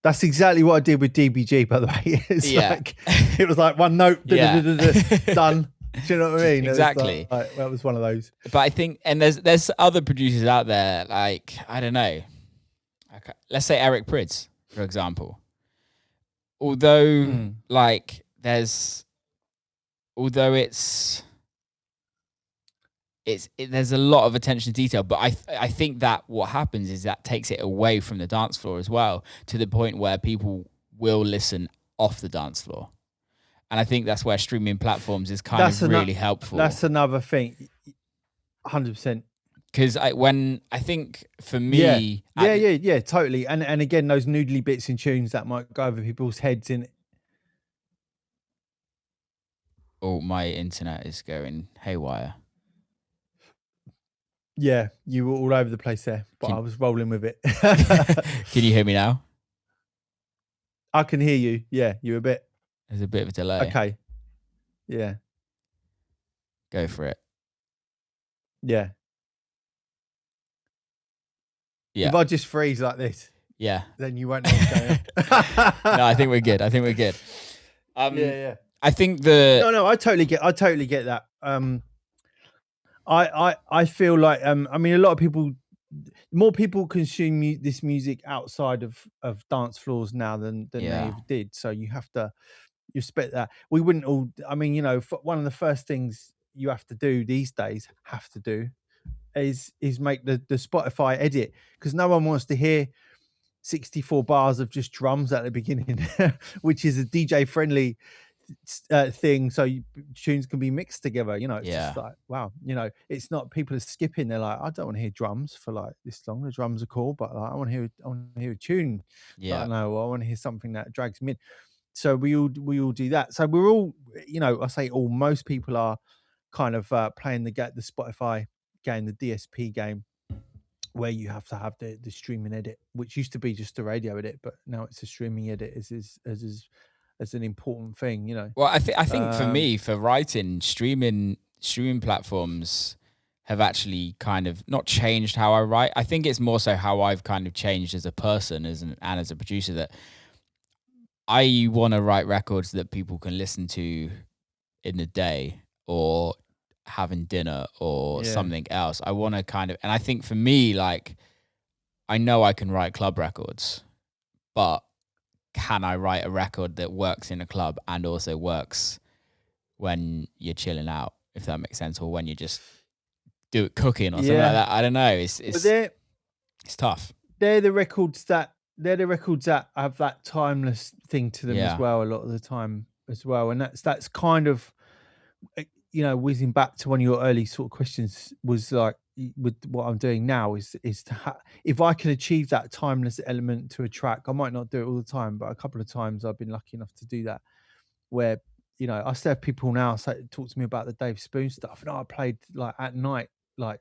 That's exactly what I did with DBG, by the way. It was like one note, done. Do you know what I mean? Exactly. That was one of those. But I think, and there's other producers out there, like, I don't know. Okay. Let's say Eric Prydz, for example. Although there's a lot of attention to detail, but I think that what happens is that takes it away from the dance floor as well, to the point where people will listen off the dance floor. And I think that's where streaming platforms is really helpful. That's another thing. 100%. Because I think for me, totally. And again, those noodly bits in tunes that might go over people's heads in. Oh, my internet is going haywire. Yeah, you were all over the place there, but I was rolling with it. Can you hear me now? I can hear you. Yeah, you're a bit. There's a bit of a delay. Okay. Yeah. Go for it. Yeah. If I just freeze like this, then you won't know what's going on. No, I think we're good. I think No, I totally get that. I feel like I mean, a lot of people, more people consume this music outside of dance floors now than they ever did. So you have to respect that. We wouldn't all. I mean, one of the first things you have to do these days is make the Spotify edit, because no one wants to hear 64 bars of just drums at the beginning, which is a DJ friendly thing, so tunes can be mixed together. It's just like, wow, it's not, people are skipping. They're like, I don't want to hear drums for like this long. The drums are cool, but like, I want to hear a tune. I don't know, I want to hear something that drags me in. So we all do that. So we're all, I say all, most people are kind of playing the Spotify game, the DSP game, where you have to have the streaming edit, which used to be just a radio edit, but now it's a streaming edit as an important thing, Well, I think for me, for writing, streaming platforms have actually kind of not changed how I write. I think it's more so how I've kind of changed as a person, and as a producer, that I want to write records that people can listen to in the day or having dinner or something else. I want to kind of, and I think for me, like, I know I can write club records, but can I write a record that works in a club and also works when you're chilling out, if that makes sense, or when you just do it cooking or something like that? I don't know. It's tough. They're the records that have that timeless thing to them as well, a lot of the time as well. And that's kind of, whizzing back to one of your early sort of questions, was like, with what I'm doing now is to if I can achieve that timeless element to a track. I might not do it all the time, but a couple of times I've been lucky enough to do that, where I still have people now talk to me about the Dave Spoon stuff, and I played like at night, like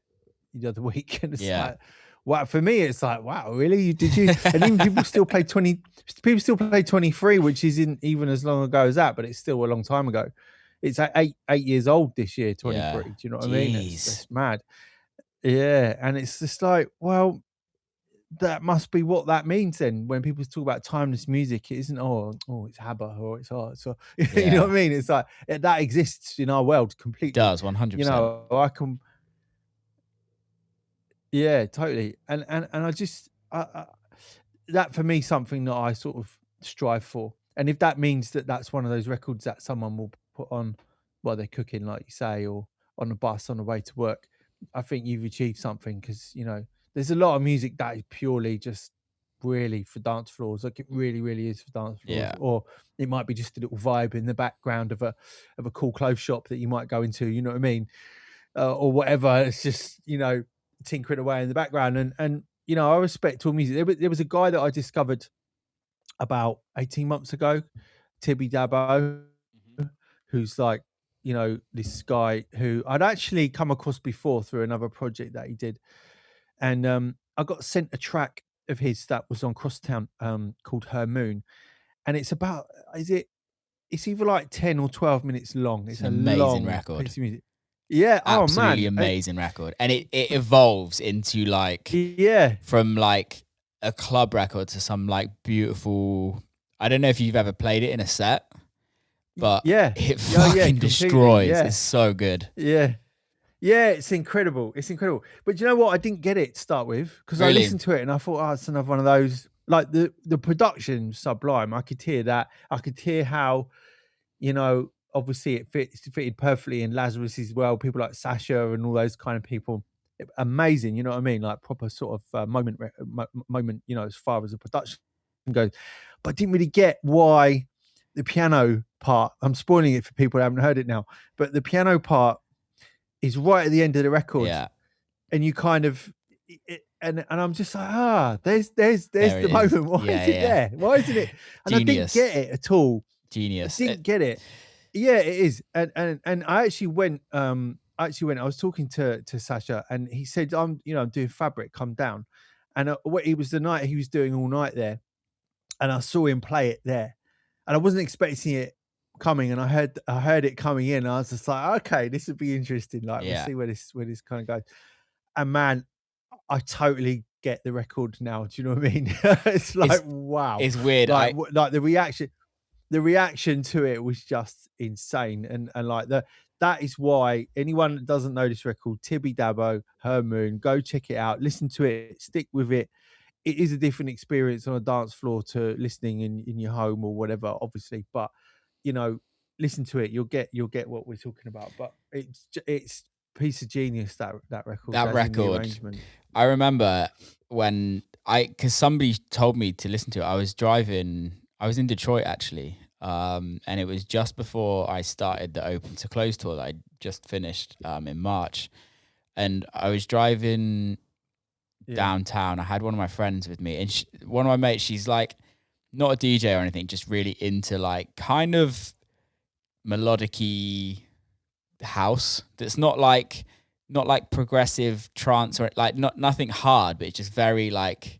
the other week, and it's Yeah. like, wow. For me, it's like, wow, really? Did you? And even people still play 20. People still play 23, which isn't even as long ago as that, but it's still a long time ago. It's like 8 years old this year. 23. Yeah. Do you know what I mean? Jeez. That's mad. Yeah, and it's just like, well, that must be what that means then. When people talk about timeless music, it isn't it's ABBA or it's so you know what I mean? It's like that exists in our world completely. Does 100%. You know, I can. Yeah, totally. And I just that for me something that I sort of strive for. And if that means that that's one of those records that someone will put on while they're cooking, like you say, or on the bus on the way to work, I think you've achieved something, because you know there's a lot of music that is purely just really for dance floors. Like it really, really is for dance floors. Yeah. Or it might be just a little vibe in the background of a cool clothes shop that you might go into. You know what I mean? Or whatever. It's just, you know, tinkering away in the background. And you know, I respect all music. There was a guy that I discovered about 18 months ago, Tibby Dabo, who's like, you know, this guy who I'd actually come across before through another project that he did. And I got sent a track of his that was on Crosstown called Her Moon. And it's about, it's either like 10 or 12 minutes long. It's an a amazing long record. piece of music. Yeah. Absolutely oh man, amazing record. And it evolves into like, from like a club record to some like beautiful, I don't know if you've ever played it in a set, but it fucking destroys. It's so good. Yeah, it's incredible. It's incredible. But you know what? I didn't get it to start with, because I listened to it and I thought, it's another one of those. Like the production sublime. I could hear that. I could hear how, you know, obviously it fitted perfectly in Lazarus as well. People like Sasha and all those kind of people, amazing. You know what I mean? Like proper sort of moment. You know, as far as the production goes. But I didn't really get why the piano part. I'm spoiling it for people who haven't heard it now. But the piano part is right at the end of the record, and you kind of. And I'm just like, there's the moment. Why is it there? Why isn't it? And Genius. I didn't get it at all. Genius. I didn't get it. Yeah, it is. And I actually went. I was talking to Sasha, and he said, I'm doing Fabric. Come down. And it was the night he was doing all night there, and I saw him play it there, and I wasn't expecting it coming, and I heard it coming in. And I was just like, okay, this would be interesting. Like, we'll see where this kind of goes. And man, I totally get the record now. Do you know what I mean? It's like, wow. It's weird. Like the reaction to it was just insane. And like that is why anyone that doesn't know this record, Tibby Dabo, Her Moon, go check it out, listen to it, stick with it. It is a different experience on a dance floor to listening in your home or whatever, obviously. But you know, listen to it, you'll get what we're talking about. But it's piece of genius, that record. That record. I remember because somebody told me to listen to it. I was in Detroit actually, and it was just before I started the Open to Close tour that I just finished in March, and I was driving downtown. I had one of my friends with me, and one of my mates, she's like not a DJ or anything, just really into like kind of melodic-y house that's not like progressive trance or like nothing hard, but it's just very like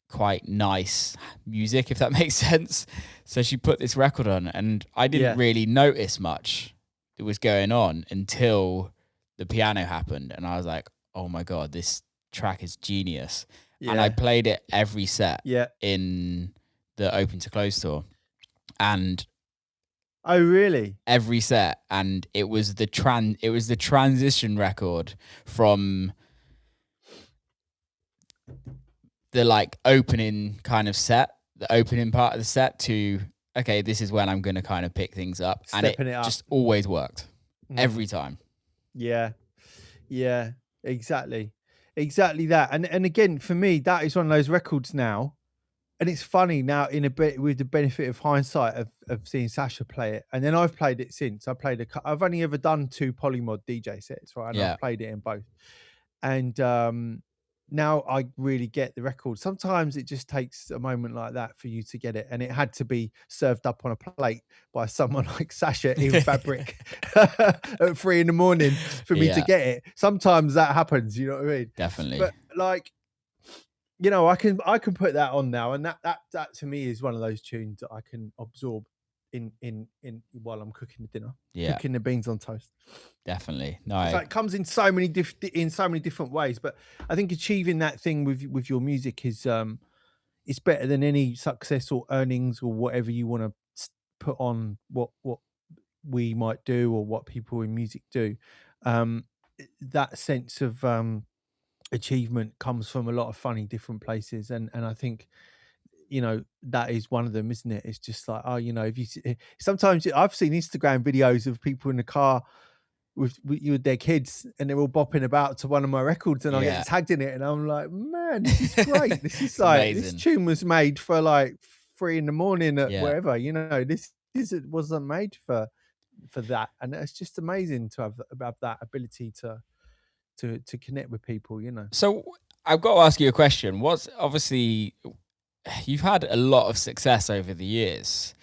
quite nice music, if that makes sense. So she put this record on, and I didn't really notice much that was going on until the piano happened, and I was like, oh my god, this track is genius. And I played it every set in the Open to Close tour, and oh really? Every set, and it was the transition record from the like opening kind of set, the opening part of the set, to okay, this is when I'm going to kind of pick things up, Stepping and it just always worked every time. Yeah, exactly that. And again, for me, that is one of those records now. And it's funny now, in a bit with the benefit of hindsight of seeing Sasha play it, and then I've played it since. I've only ever done 2 Polymod DJ sets, right? And I've played it in both. And now I really get the record. Sometimes it just takes a moment like that for you to get it, and it had to be served up on a plate by someone like Sasha in Fabric at 3 a.m. for me to get it. Sometimes that happens, you know what I mean? Definitely. But like, you know, I can put that on now, and that to me is one of those tunes that I can absorb in while I'm cooking the dinner, cooking the beans on toast. Definitely. No, so it comes in so many different ways, but I think achieving that thing with your music is it's better than any success or earnings or whatever you want to put on what we might do or what people in music do. That sense of achievement comes from a lot of funny different places, and I think, you know, that is one of them, isn't it? It's just like, oh, you know, if you sometimes I've seen Instagram videos of people in the car with their kids, and they're all bopping about to one of my records, and I get tagged in it, and I'm like, man, this is great. This is like amazing. This tune was made for like 3 a.m. at wherever, you know. This wasn't made for that, and it's just amazing to have that ability to connect with people, you know. So I've got to ask you a question. What's obviously you've had a lot of success over the years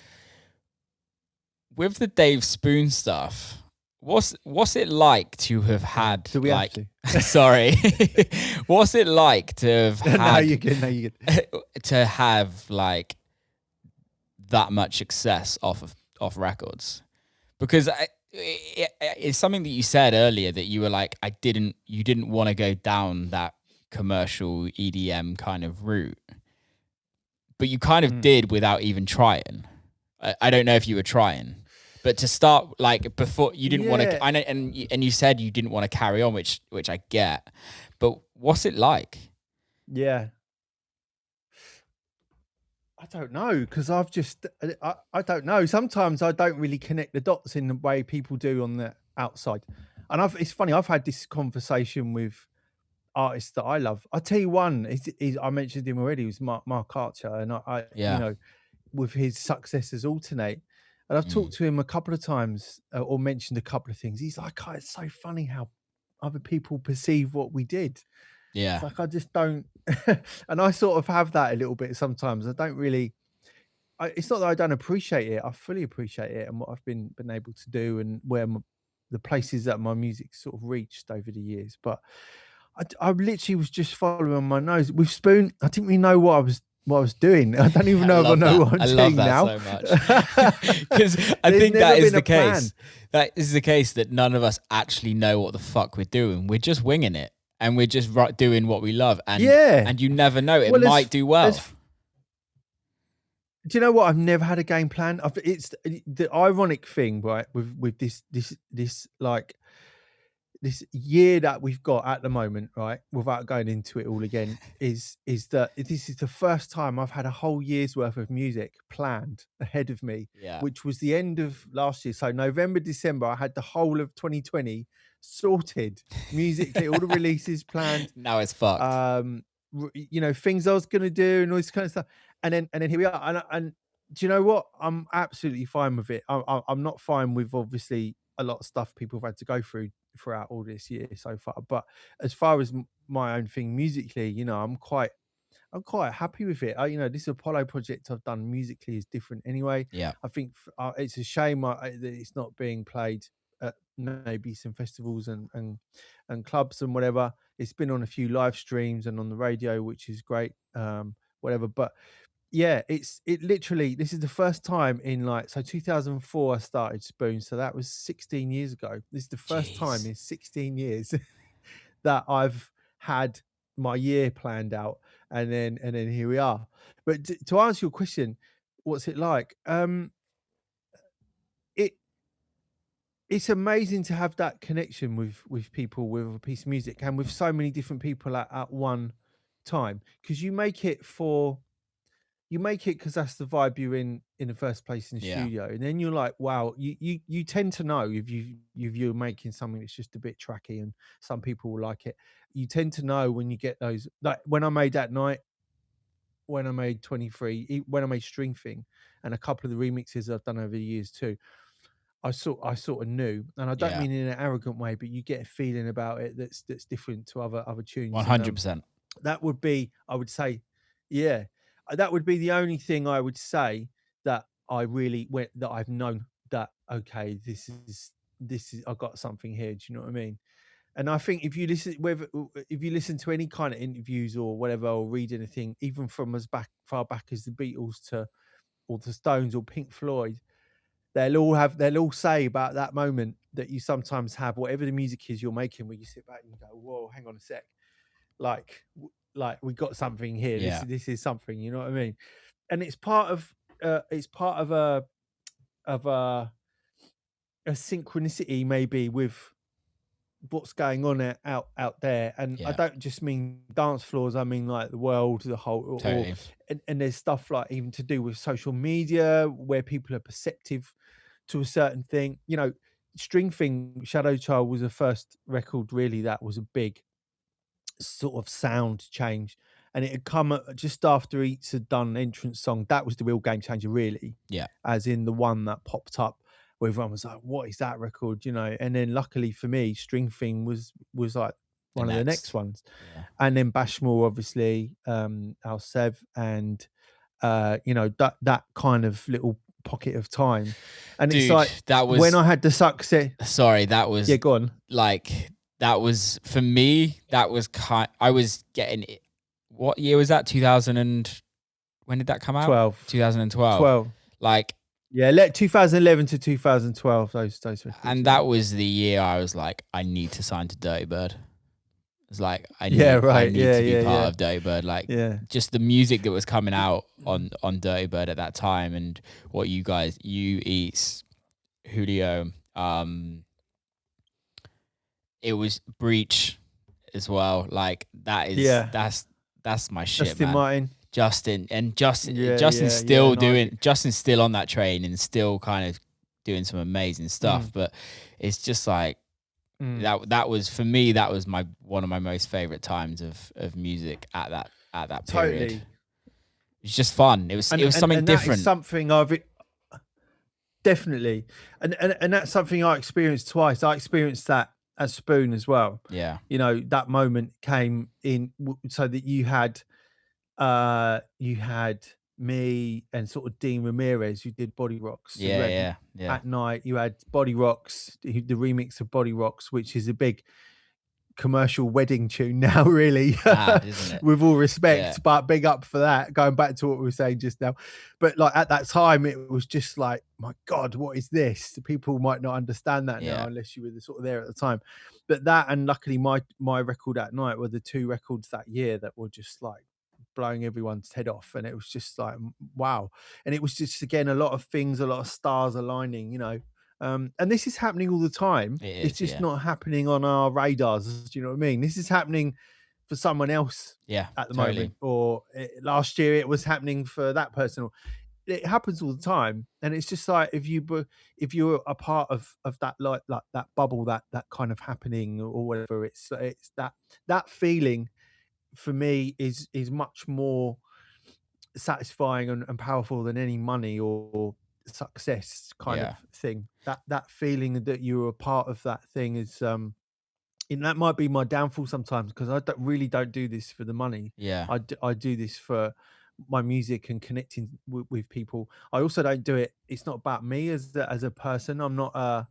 with the Dave Spoon stuff. What's it like to have had? Do we like? Have to? Sorry, what's it like to have had? No, you're good. No, you're good. To have like that much success off records, because it's something that you said earlier that you were like, you didn't want to go down that commercial EDM kind of route, but you kind of did without even trying. I don't know if you were trying. But to start, like, before, you didn't want to, and you said you didn't want to carry on, which I get. But what's it like? Yeah, I don't know, because I don't know. Sometimes I don't really connect the dots in the way people do on the outside. And it's funny, I've had this conversation with artists that I love. I'll tell you one. I mentioned him already. It was Mark Archer, and I you know, with his success as Alternate. And I've talked to him a couple of times or mentioned a couple of things. He's like, oh, it's so funny how other people perceive what we did. Yeah. It's like, I just don't. And I sort of have that a little bit sometimes. I don't really. It's not that I don't appreciate it. I fully appreciate it and what I've been able to do, and where the places that my music sort of reached over the years. But I literally was just following my nose. With Spoon, I didn't really know what I was doing. I don't even know if I know what I'm doing now. I love that so much. Because I think that is the case. That is the case, that none of us actually know what the fuck we're doing. We're just winging it, and we're just doing what we love. And and you never know. It might do well. Do you know what? I've never had a game plan. It's the ironic thing, right? With this like this year that we've got at the moment, right, without going into it all again, is that this is the first time I've had a whole year's worth of music planned ahead of me, which was the end of last year. So November, December, I had the whole of 2020 sorted musically, all the releases planned. Now it's fucked. You know, things I was going to do and all this kind of stuff. And then here we are. And do you know what? I'm absolutely fine with it. I'm not fine with, obviously, a lot of stuff people have had to go through throughout all this year so far, but as far as my own thing musically, you know, I'm quite happy with it. You know, this Apollo project I've done musically is different anyway. I think it's a shame that it's not being played at maybe some festivals and clubs and whatever. It's been on a few live streams and on the radio, which is great, whatever. But yeah, it literally, this is the first time in, like, so 2004 I started Spoon, so that was 16 years ago. This is the first time in 16 years that I've had my year planned out, and then here we are. But to answer your question, what's it like? It's amazing to have that connection with people with a piece of music, and with so many different people at one time, because you make it because that's the vibe you're in the first place in the studio, and then you're like, wow, you tend to know if you're making something that's just a bit tracky and some people will like it. You tend to know when you get those, like when I made That Night, when I made 23, when I made String Thing, and a couple of the remixes I've done over the years too. I sort of knew, and I don't mean in an arrogant way, but you get a feeling about it that's different to other tunes. 100%. that would be, I would say, yeah, that would be the only thing I would say that I really went that I've known that okay, this is I've got something here. Do you know what I mean? And I think if you listen, whether if you listen to any kind of interviews or whatever, or read anything, even from as far back as the Beatles to or the Stones or Pink Floyd, they'll all say about that moment that you sometimes have, whatever the music is you're making, where you sit back and you go, "Whoa, hang on a sec, like we got something here. Yeah. This is something." You know what I mean? And it's part of a synchronicity maybe with what's going on out there. And I Yeah. don't just mean dance floors, I mean like the world, the whole, Totally. and there's stuff like even to do with social media where people are perceptive to a certain thing. You know, String Thing, Shadow Child was the first record really that was a big sort of sound change, and it had come just after Eats had done an entrance song. That was the real game changer, really. Yeah. As in the one that popped up where everyone was like, "What is that record?" You know. And then luckily for me, String Thing was like one of the next ones, Yeah. and then Bashmore, obviously, Al Sev, and you know, that kind of little pocket of time. And Dude, it's like that was when I had the success. Sorry, that was Yeah, go on. like that was for me. That was I was getting it. What year was that? 2000 and when did that come out? 2012. 12. Like, yeah, 2011 to 2012. Those records, and that was the year I was like, I need to sign to Dirtybird. It's like I need to be part of Dirtybird. Like, just the music that was coming out on Dirtybird at that time, and what you Eats, Julio, it was Breach as well. Like that is that's my shit, Justin man. Martin. Justin's still on that train and still kind of doing some amazing stuff. But it's just like that was for me. That was one of my most favorite times of music at that period. Totally. It's just fun. It was something different. That is something definitely, and that's something I experienced twice. I experienced that at Spoon as well. Yeah, you know, that moment came in so that you had me and sort of Dean Ramirez, who did Body Rocks. Yeah. At night, you had Body Rocks, the remix of Body Rocks, which is a big commercial wedding tune now, really. Mad, isn't it? With all respect, but big up for that. Going back to what we were saying just now, but like at that time, it was just like, my God, what is this? People might not understand that now unless you were sort of there at the time. But that, and luckily, my record at night were the two records that year that were just like blowing everyone's head off, and it was just like, wow. And it was just, again, a lot of things, a lot of stars aligning, you know. And this is happening all the time. It's just not happening on our radars. Do you know what I mean? This is happening for someone else at the moment, or last year it was happening for that person. It happens all the time, and it's just like if you're a part of that, like that bubble, that kind of happening or whatever, it's that feeling for me is much more satisfying and powerful than any money or success kind of thing. That feeling that you're a part of that thing is and that might be my downfall sometimes, because I don't do this for the money. I do this for my music and connecting with people. I also don't do it, it's not about me as a person. I'm not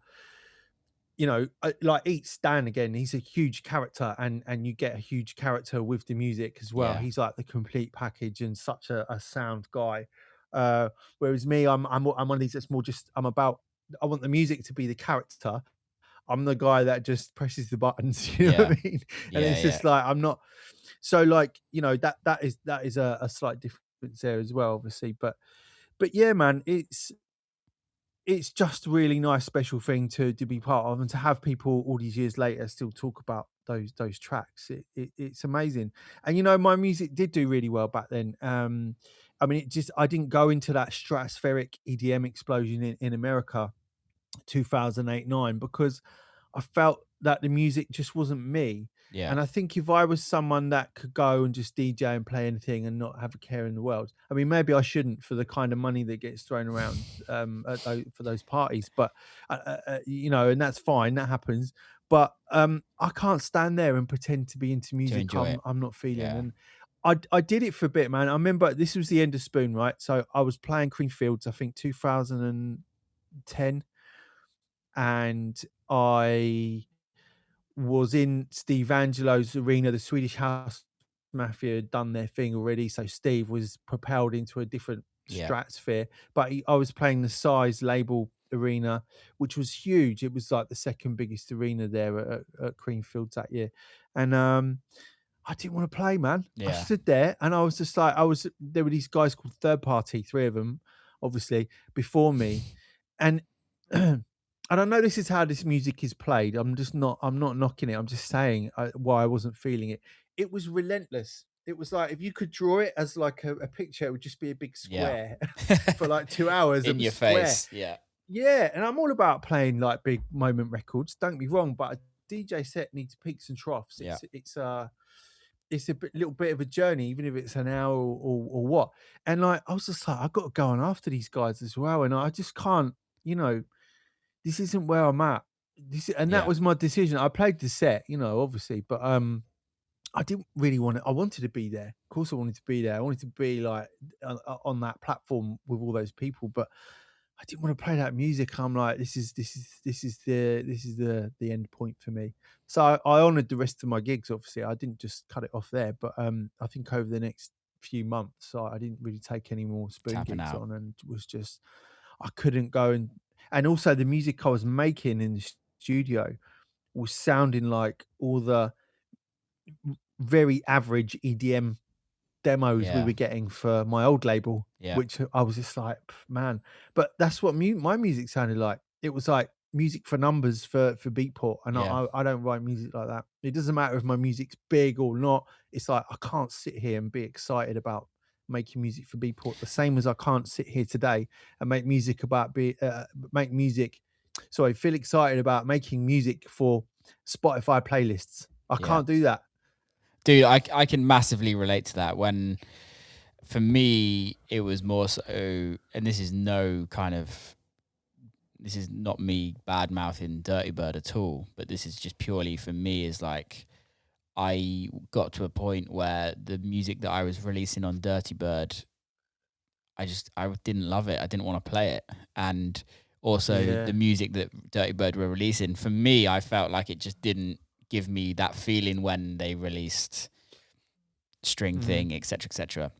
you know, like Eats Dan, again, he's a huge character, and you get a huge character with the music as well. He's like the complete package and such a sound guy. Whereas me, I'm one of these that's more just, I want the music to be the character. I'm the guy that just presses the buttons, you know what I mean? And it's just like, I'm not. So like, you know, that is a slight difference there as well, obviously. But yeah, man, it's just a really nice, special thing to be part of, and to have people all these years later still talk about those tracks. It's amazing. And you know, my music did do really well back then. I mean, I didn't go into that stratospheric EDM explosion in America 2008-9, because I felt that the music just wasn't me. And I think if I was someone that could go and just DJ and play anything and not have a care in the world, I mean, maybe I shouldn't, for the kind of money that gets thrown around for those parties. But you know, and that's fine, that happens. but I can't stand there and pretend to be into music enjoy it. I'm not feeling. Yeah. And I did it for a bit, man. I remember this was the end of Spoon, right? So I was playing Creamfields, I think 2010, and I was in Steve Angelo's arena. The Swedish House Mafia had done their thing already, so Steve was propelled into a different Yeah. stratosphere. But I was playing the Size label arena, which was huge. It was like the second biggest arena there at Creamfields that year, and I didn't want to play, man. I Yeah. stood there and I was just like, there were these guys called Third Party, three of them, obviously, before me. And and I know this is how this music is played. I'm not knocking it. I'm just saying why I wasn't feeling it. It was relentless. It was like, if you could draw it as like a picture, it would just be a big Yeah. square for like 2 hours In of a your square. face. Yeah. Yeah. And I'm all about playing like big moment records. Don't get me wrong, but a DJ set needs peaks and troughs. Yeah. It's a little bit of a journey, even if it's an hour or what. And like, I was just like, I've got to go on after these guys as well. And I just can't, this isn't where I'm at. That was my decision. I played the set, obviously, but I didn't really want it. I wanted to be there. Of course I wanted to be there. I wanted to be like on that platform with all those people, but I didn't want to play that music. I'm like, this is the end point for me. So I honoured the rest of my gigs. Obviously, I didn't just cut it off there. But I think over the next few months, I didn't really take any more Spoon Tapping gigs out. on, and was just I couldn't go and also the music I was making in the studio was sounding like all the very average EDM demos we Yeah. were getting for my old label, Yeah. which I was just like, man. But that's what my music sounded like. It was like music for numbers for Beatport, and Yeah. I don't write music like that. It doesn't matter if my music's big or not. It's like I can't sit here and be excited about making music for Beatport, the same as I can't sit here today and make music about make music. Sorry, feel excited about making music for Spotify playlists. I can't do that. Dude, I can massively relate to that. When for me it was more so, and this is not me bad mouthing Dirtybird at all, but this is just purely for me, is like I got to a point where the music that I was releasing on Dirtybird, I didn't love it. I didn't want to play it. And also the music that Dirtybird were releasing, for me, I felt like it just didn't give me that feeling when they released String Thing, etc., etc.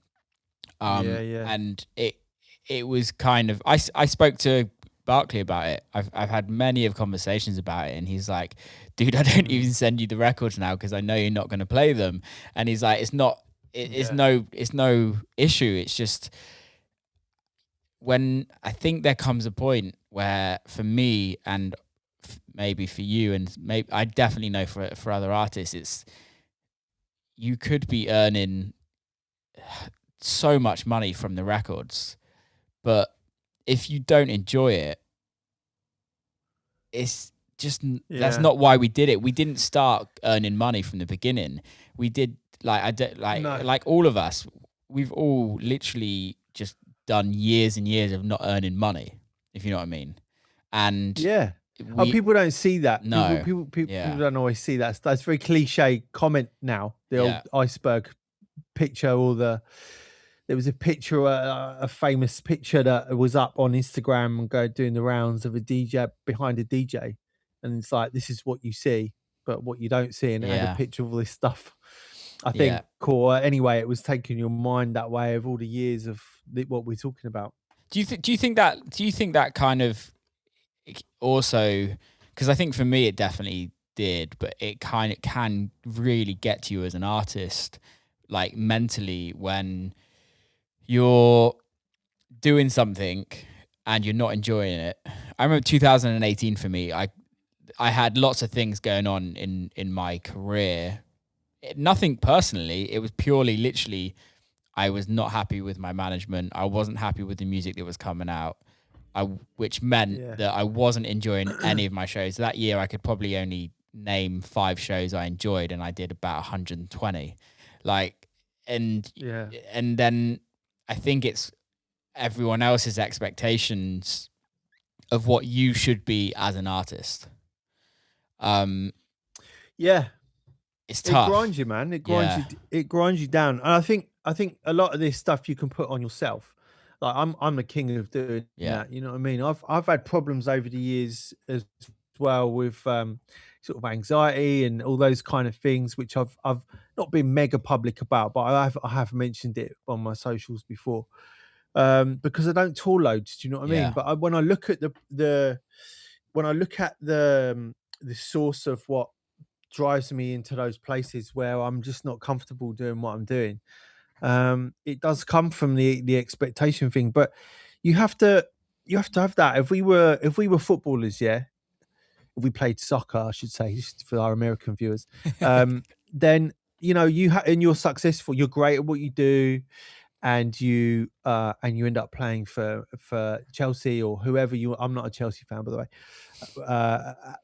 And it was kind of, I spoke to Barclay about it. I've had many of conversations about it, and he's like, dude, I don't even send you the records now because I know you're not going to play them. And he's like, it's no issue. It's just, when I think there comes a point where, for me and maybe for you, and maybe I definitely know for other artists, it's, you could be earning so much money from the records, but if you don't enjoy it, it's just that's not why we did it. We didn't start earning money from the beginning. We did like all of us. We've all literally just done years and years of not earning money, if you know what I mean. And people don't see that. No, People don't always see that. That's very cliche comment now. The old iceberg picture, or there was a picture, a famous picture that was up on Instagram and doing the rounds of a DJ behind a DJ, and it's like, this is what you see, but what you don't see, and it had a picture of all this stuff. I think, anyway, it was taking your mind that way of all the years of what we're talking about. Do you think that kind of also, because I think for me it definitely did, but it kind of can really get to you as an artist, like mentally, when you're doing something and you're not enjoying it. I remember 2018 for me, I had lots of things going on in my career. Nothing personally, it was purely literally, I was not happy with my management. I wasn't happy with the music that was coming out, which meant that I wasn't enjoying any of my shows. That year I could probably only name 5 shows I enjoyed, and I did about 120. And then I think it's everyone else's expectations of what you should be as an artist. Yeah. It's It tough. grinds you, man. Yeah. It grinds you down. And I think a lot of this stuff you can put on yourself. Like I'm the king of doing Yeah. that. You know what I mean? I've had problems over the years as well with sort of anxiety and all those kind of things, which I've not been mega public about, but I have mentioned it on my socials before. Because I don't tour loads. Do you know what I mean? Yeah. But when I look at the when I look at the source of what drives me into those places where I'm just not comfortable doing what I'm doing. It does come from the expectation thing, but you have to you have to have that. If we were footballers, yeah, if we played soccer, I should say, just for our American viewers, then you know and you're successful, you're great at what you do, and you end up playing for Chelsea or whoever you. I'm not a Chelsea fan, by the way,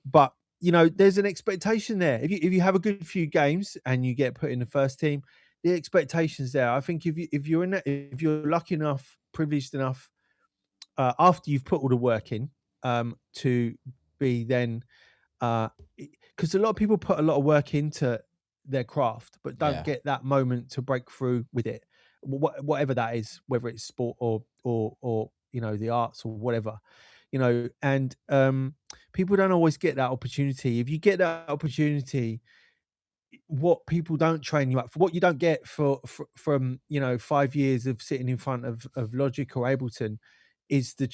but you know there's an expectation there. If you have a good few games and you get put in the first team, the expectations there. I think if you're in that, if you're lucky enough, privileged enough, after you've put all the work in, to be then because a lot of people put a lot of work into their craft, but don't Yeah. get that moment to break through with it, whatever that is, whether it's sport or you know the arts or whatever, you know. And people don't always get that opportunity. If you get that opportunity, what people don't train you up for, what you don't get from you know 5 years of sitting in front of Logic or Ableton, is the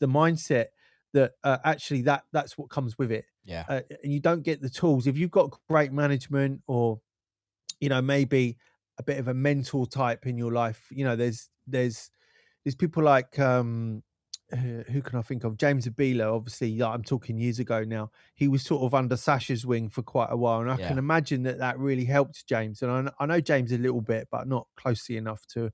mindset that actually that's what comes with it. Yeah. And you don't get the tools if you've got great management, or you know maybe a bit of a mentor type in your life. You know there's people like who can I think of? James Abila, obviously. I'm talking years ago now. He was sort of under Sasha's wing for quite a while, and I can Yeah. imagine that really helped James. And I know James a little bit, but not closely enough to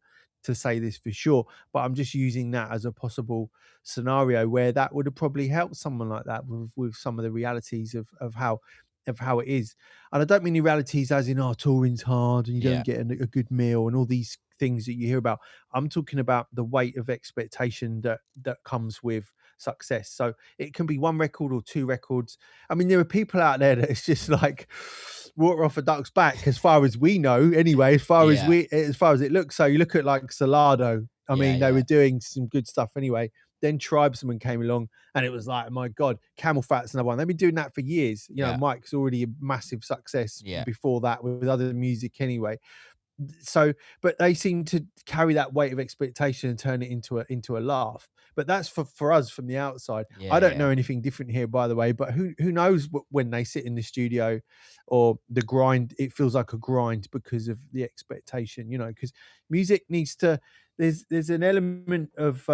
say this for sure. But I'm just using that as a possible scenario where that would have probably helped someone like that with some of the realities of how it is. And I don't mean the realities as in, oh, touring's hard and you don't Yeah. get a good meal and all these things that you hear about. I'm talking about the weight of expectation that comes with success. So it can be one record or two records. I mean, there are people out there that it's just like water off a duck's back, as far as we know. Anyway, Yeah. as far as it looks. So you look at like Salado. I Yeah. mean, they Yeah. were doing some good stuff anyway. Then Tribesman came along, and it was like, my God, Camel Fat's another one. They've been doing that for years. You know, Yeah. Mike's already a massive success Yeah. before that with other music anyway. So but they seem to carry that weight of expectation and turn it into a laugh. But that's for us from the outside. Yeah. I don't know Yeah. anything different here, by the way, but who knows when they sit in the studio, or the grind, it feels like a grind because of the expectation, you know, because music needs to, there's an element of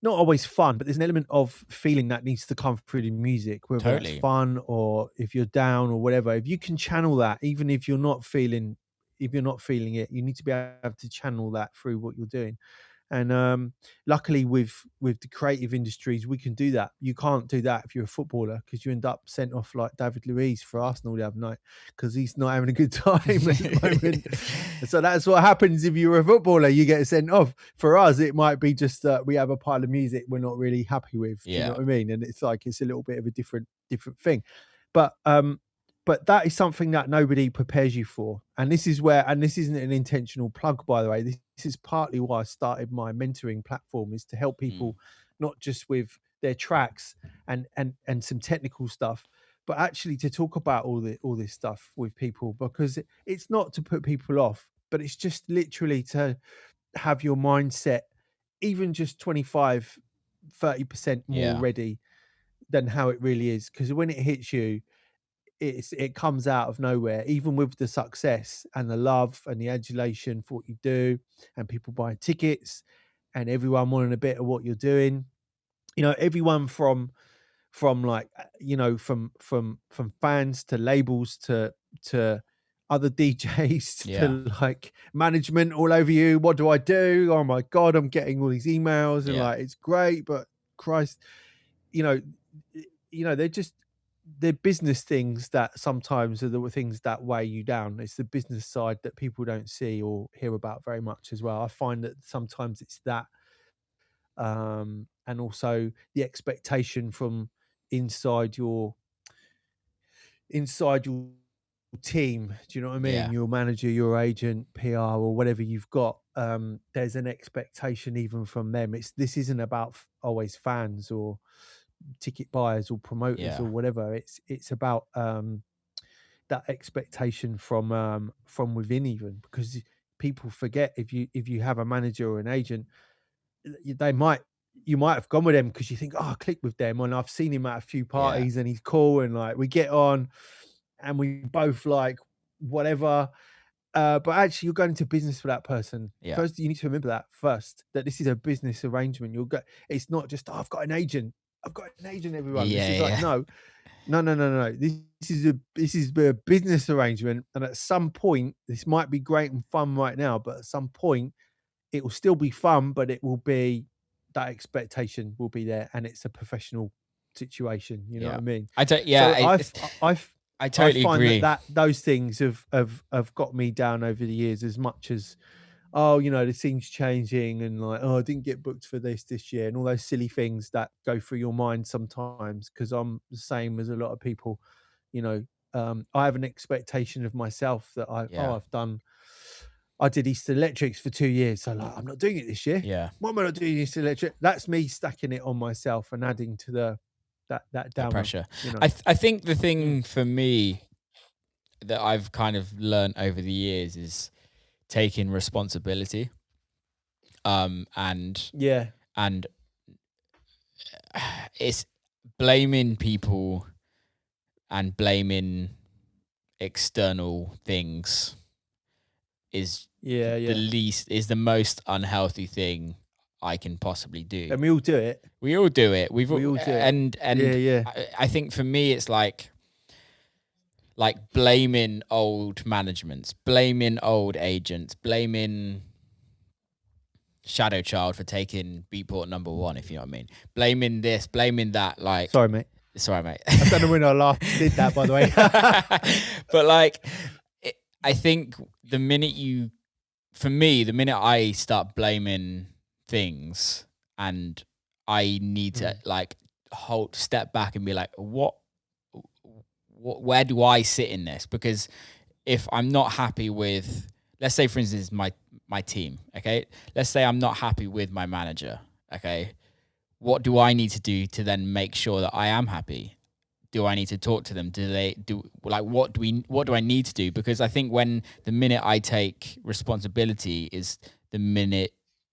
not always fun, but there's an element of feeling that needs to come through the music, whether that's Totally. fun or if you're down or whatever. If you can channel that, even if you're not feeling it, you need to be able to channel that through what you're doing. And luckily with the creative industries, we can do that. You can't do that if you're a footballer, because you end up sent off like David Luiz for Arsenal the other night, because he's not having a good time at the moment. So that's what happens if you're a footballer, you get sent off. For us, it might be just that we have a pile of music we're not really happy with. Do you know Yeah. what I mean? And it's like it's a little bit of a different thing. But that is something that nobody prepares you for. And this is where, and this isn't an intentional plug, by the way. This is partly why I started my mentoring platform, is to help Mm. people not just with their tracks and some technical stuff, but actually to talk about all this stuff with people, because it's not to put people off, but it's just literally to have your mindset even just 25-30% more Yeah. ready than how it really is. Because when it hits you, it comes out of nowhere, even with the success and the love and the adulation for what you do, and people buying tickets and everyone wanting a bit of what you're doing. You know, everyone from like you know from fans to labels to other DJs Yeah. to like management all over you. What do I do? Oh my God, I'm getting all these emails and Yeah. like it's great, but Christ, you know, they're business things that sometimes are the things that weigh you down. It's the business side that people don't see or hear about very much as well. I find that sometimes it's that, and also the expectation from inside inside your team, do you know what I mean? Yeah. Your manager, your agent, PR, or whatever you've got. There's an expectation even from them. This isn't about always fans or ticket buyers or promoters Yeah. or whatever. It's about that expectation from within, even because people forget, if you have a manager or an agent, they might you might have gone with them because you think, oh, I click with them, and I've seen him at a few Yeah. parties and he's cool, and like we get on and we both like whatever. But actually, you're going into business for that person. Yeah. First, you need to remember that first, that this is a business arrangement. You'll go. It's not just, oh, I've got an agent. I've got an agent. Everyone, this Yeah. is like, Yeah. no, no, no, no, no. This is a business arrangement, and at some point, this might be great and fun right now, but at some point, it will still be fun, but it will be, that expectation will be there, and it's a professional situation. You know what Yeah. I mean? Yeah. So I I totally find agree. that those things have got me down over the years, as much as, oh, the scene's changing, and like, oh, I didn't get booked for this year, and all those silly things that go through your mind sometimes. Because I'm the same as a lot of people. You know, I have an expectation of myself that Yeah. I did East Electrics for 2 years, so like, I'm not doing it this year. Yeah. Why am I not doing East Electric? That's me stacking it on myself and adding to that The downer. pressure. You know. I think the Mm. thing for me that I've kind of learned over the years is taking responsibility. And Yeah. it's blaming people and blaming external things is Yeah. Yeah. the most unhealthy thing I can possibly do. And we all do it. We all do it. We all do it. And Yeah. I think for me it's like blaming old managements, blaming old agents, blaming Shadow Child for taking Beatport #1, if you know what I mean. Blaming this, blaming that, like, Sorry, mate. sorry, mate. I don't know when I last did that, by the way. But like, I think the minute I start blaming things, and I need to like step back and be like, where do I sit in this? Because if I'm not happy with, let's say for instance, my team, okay? Let's say I'm not happy with my manager, okay? What do I need to do to then make sure that I am happy? Do I need to talk to them? What do I need to do? Because I think the minute I take responsibility is the minute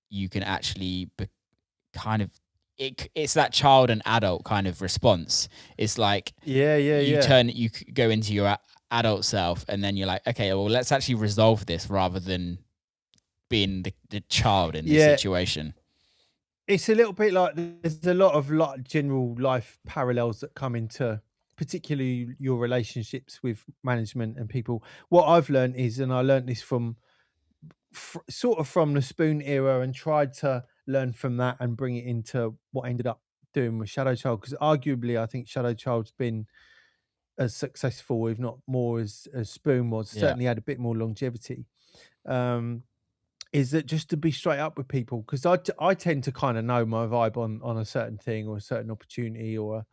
you can actually it's that child and adult kind of response. It's like, you go into your adult self, and then you're like, okay, well, let's actually resolve this rather than being the child in this situation. It's a little bit like, there's a lot of general life parallels that come into particularly your relationships with management and people. What I've learned is, and I learned this from sort of from the Spoon era, and tried to learn from that and bring it into what I ended up doing with Shadow Child, because arguably I think Shadow Child's been as successful, if not more, as Spoon was. Yeah. Certainly had a bit more longevity. Is that just to be straight up with people, because I tend to kind of know my vibe on a certain thing or a certain opportunity or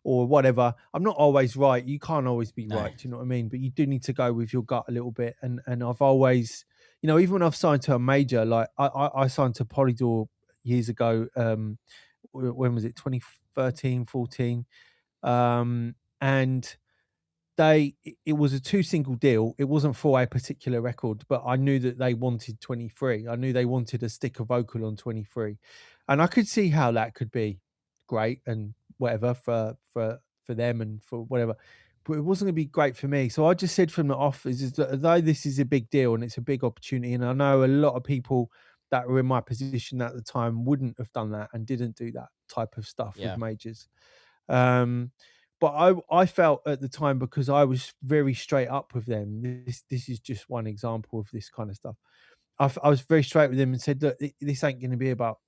whatever. I'm not always right. You can't always be No. right. Do you know what I mean? But you do need to go with your gut a little bit. And I've always, even when I've signed to a major, like I signed to Polydor years ago. When was it? 2013, 14. And it was a 2 single deal. It wasn't for a particular record, but I knew that they wanted 23. I knew they wanted a sticker vocal on 23, and I could see how that could be great and whatever for them and for whatever, but it wasn't going to be great for me. So I just said from the off, is that although this is a big deal and it's a big opportunity, and I know a lot of people that were in my position at the time wouldn't have done that and didn't do that type of stuff with majors. But I felt at the time, because I was very straight up with them. This is just one example of this kind of stuff. I was very straight with them and said, look, this ain't going to be about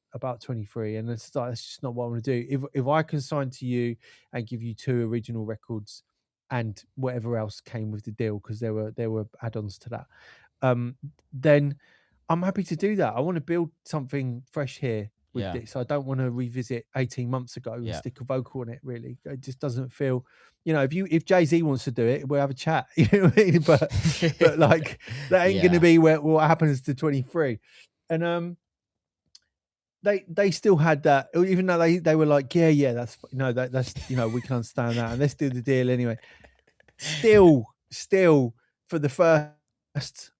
23, and that's just not what I want to do. If I can sign to you and give you 2 original records and whatever else came with the deal, because there were add-ons to that, then I'm happy to do that. I want to build something fresh here. with this. I don't want to revisit 18 months ago and stick a vocal on it. Really, it just doesn't feel. If Jay-Z wants to do it, we'll have a chat. You know what I mean? But like that ain't going to be what happens to 23. And they still had that, even though they were like, yeah, that's we can understand that, and let's do the deal anyway. Still for the first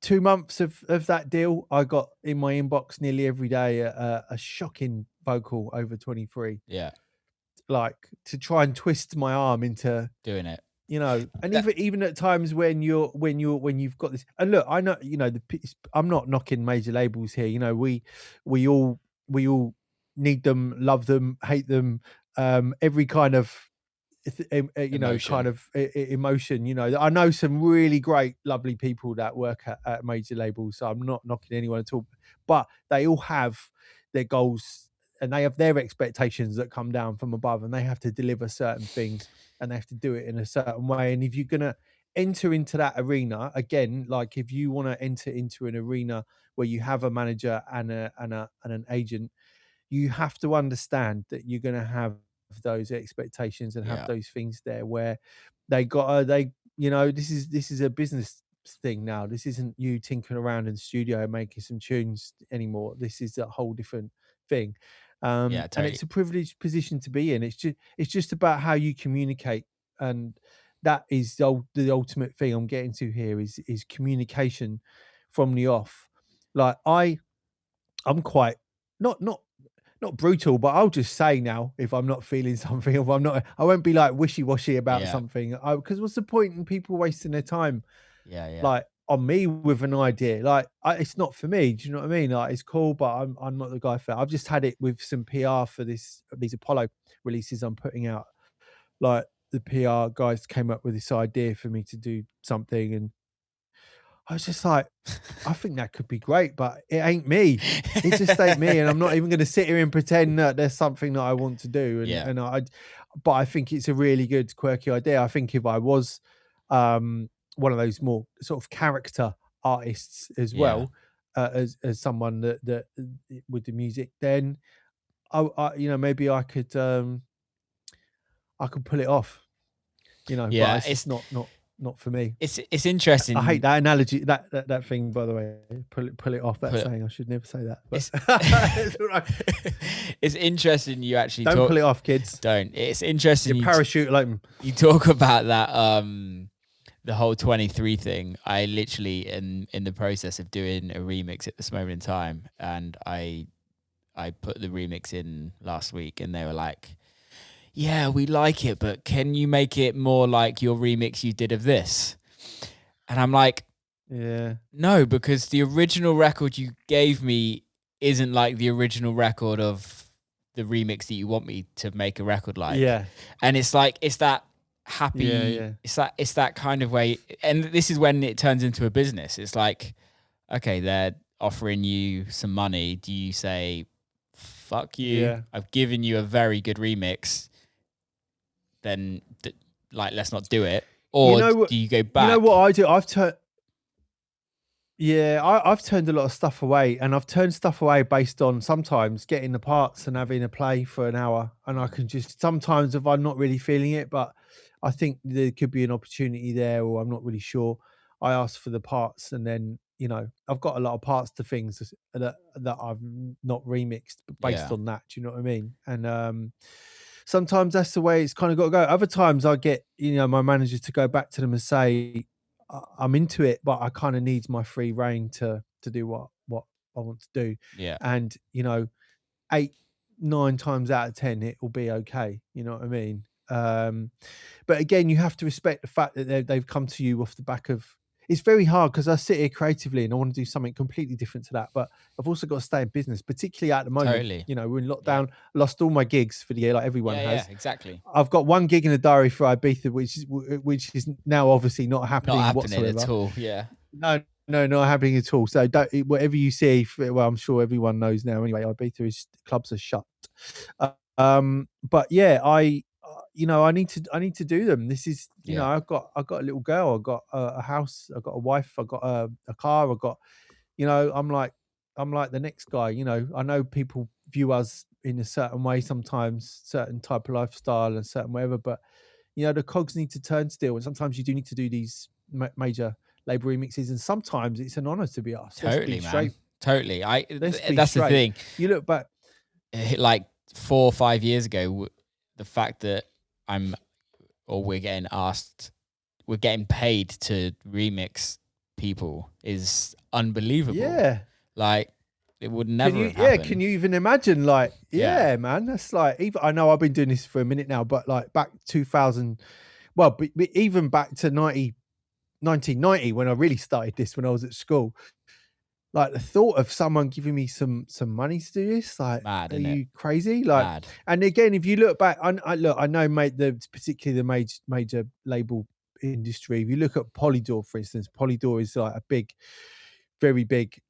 2 months of that deal, I got in my inbox nearly every day a shocking vocal over 23. Yeah. Like to try and twist my arm into doing it. And even at times when you've got this, and look, I know, I'm not knocking major labels here. We all need them, love them, hate them, every kind of emotion. Emotion. I know some really great, lovely people that work at major labels, so I'm not knocking anyone at all. But they all have their goals and they have their expectations that come down from above, and they have to deliver certain things, and they have to do it in a certain way. And if you're gonna enter into that arena again, like if you want to enter into an arena where you have a manager and an agent, you have to understand that you're going to have those expectations and have those things there where this is a business thing now. This isn't you tinkering around in the studio making some tunes anymore. This is a whole different thing. Totally. And it's a privileged position to be in. It's just about how you communicate, and that is the ultimate thing I'm getting to here is communication from the off. Like I'm quite not brutal, but I'll just say now if I'm not feeling something, if I won't be like wishy-washy about something. Because what's the point in people wasting their time? Like on me with an idea, like it's not for me. Do you know what I mean? Like it's cool, but I'm not the guy for it. I've just had it with some PR for these Apollo releases I'm putting out. Like the PR guys came up with this idea for me to do something, and I was just like, I think that could be great, but it ain't me. It just ain't me, and I'm not even going to sit here and pretend that there's something that I want to do. But I think it's a really good, quirky idea. I think if I was one of those more sort of character artists as well, as someone that with the music, then I maybe I could pull it off. But it's just not for me. It's interesting. I hate that analogy, that thing, by the way. Pull it off. That saying. I should never say that. But it's interesting. You actually don't pull it off, kids. Don't. It's interesting. Your parachute open. You talk about that. The whole 23 thing. I literally in the process of doing a remix at this moment in time, and I put the remix in last week, and they were like, yeah, we like it, but can you make it more like your remix you did of this? And I'm like, no, because the original record you gave me isn't like the original record of the remix that you want me to make a record like. Yeah. And it's like, it's that happy, it's that kind of way. And this is when it turns into a business. It's like, okay, they're offering you some money. Do you say, fuck you, Yeah. I've given you a very good remix, then let's not do it? Or do you go back? You know what I do? I've turned a lot of stuff away, and I've turned stuff away based on sometimes getting the parts and having a play for an hour, and I can just sometimes, if I'm not really feeling it, but I think there could be an opportunity there, or I'm not really sure, I ask for the parts, and then I've got a lot of parts to things that I've not remixed based on that. Do you know what I mean? And sometimes that's the way it's kind of got to go. Other times I get my manager to go back to them and say, I'm into it, but I kind of need my free reign to do what I want to do. Yeah. And 8-9 times out of 10 it will be okay. You know what I mean? But again, you have to respect the fact that they've come to you off the back of. It's very hard because I sit here creatively and I want to do something completely different to that, but I've also got to stay in business, particularly at the moment. Totally. We're in lockdown. Lost all my gigs for the year, like everyone has. Yeah, exactly. I've got one gig in the diary for Ibiza, which is now obviously not happening whatsoever at all. Yeah. No, not happening at all. So whatever you see, well, I'm sure everyone knows now. Anyway, Ibiza clubs are shut. But yeah, I need to do them. This is, I've got a little girl, I've got a house, I've got a wife, I've got a car, I've got, I'm like, I'm like the next guy. I know people view us in a certain way sometimes, certain type of lifestyle and certain whatever, but the cogs need to turn still, and sometimes you do need to do these major label remixes, and sometimes it's an honor to be asked. Let's be Totally, man. straight. Totally. Let's be That's the straight. thing. You look back, Like 4 or 5 years ago, the fact that we're getting paid to remix people is unbelievable. yeah. Like, it would never have happened. Can you even imagine? Like, Yeah. man, that's like, even I know I've been doing this for a minute now, but like back 2000, well, but even back to 1990 when I really started this, when I was at school. Like, the thought of someone giving me some money to do this, like, Mad, are innit? you crazy? Like, Mad. and again, if you look back, I know, mate, particularly the major label industry. If you look at Polydor, for instance, Polydor is like a very big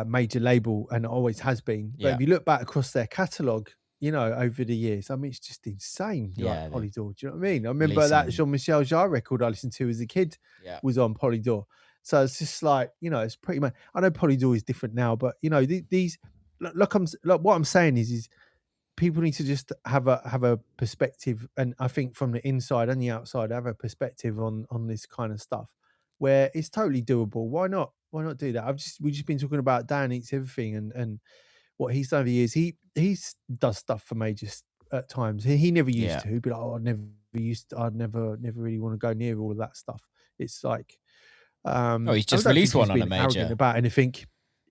major label, and always has been. But Yeah. if you look back across their catalog, over the years, I mean, it's just insane. Yeah, Like Polydor, do you know what I mean? I remember releasing- that Jean-Michel Jarre record I listened to as a kid Yeah. was on Polydor. So it's just like, it's pretty much. I know Polydor is different now, but these look, what I'm saying is people need to just have a perspective, and I think from the inside and the outside, have a perspective on this kind of stuff where it's totally doable. Why not? Why not do that? We've just been talking about Dan Eats Everything and what he's done over the years. He does stuff for majors at times. He never used to, but I'd never really want to go near all of that stuff. It's like, he's just I don't released think one he's on a been major. arrogant about anything.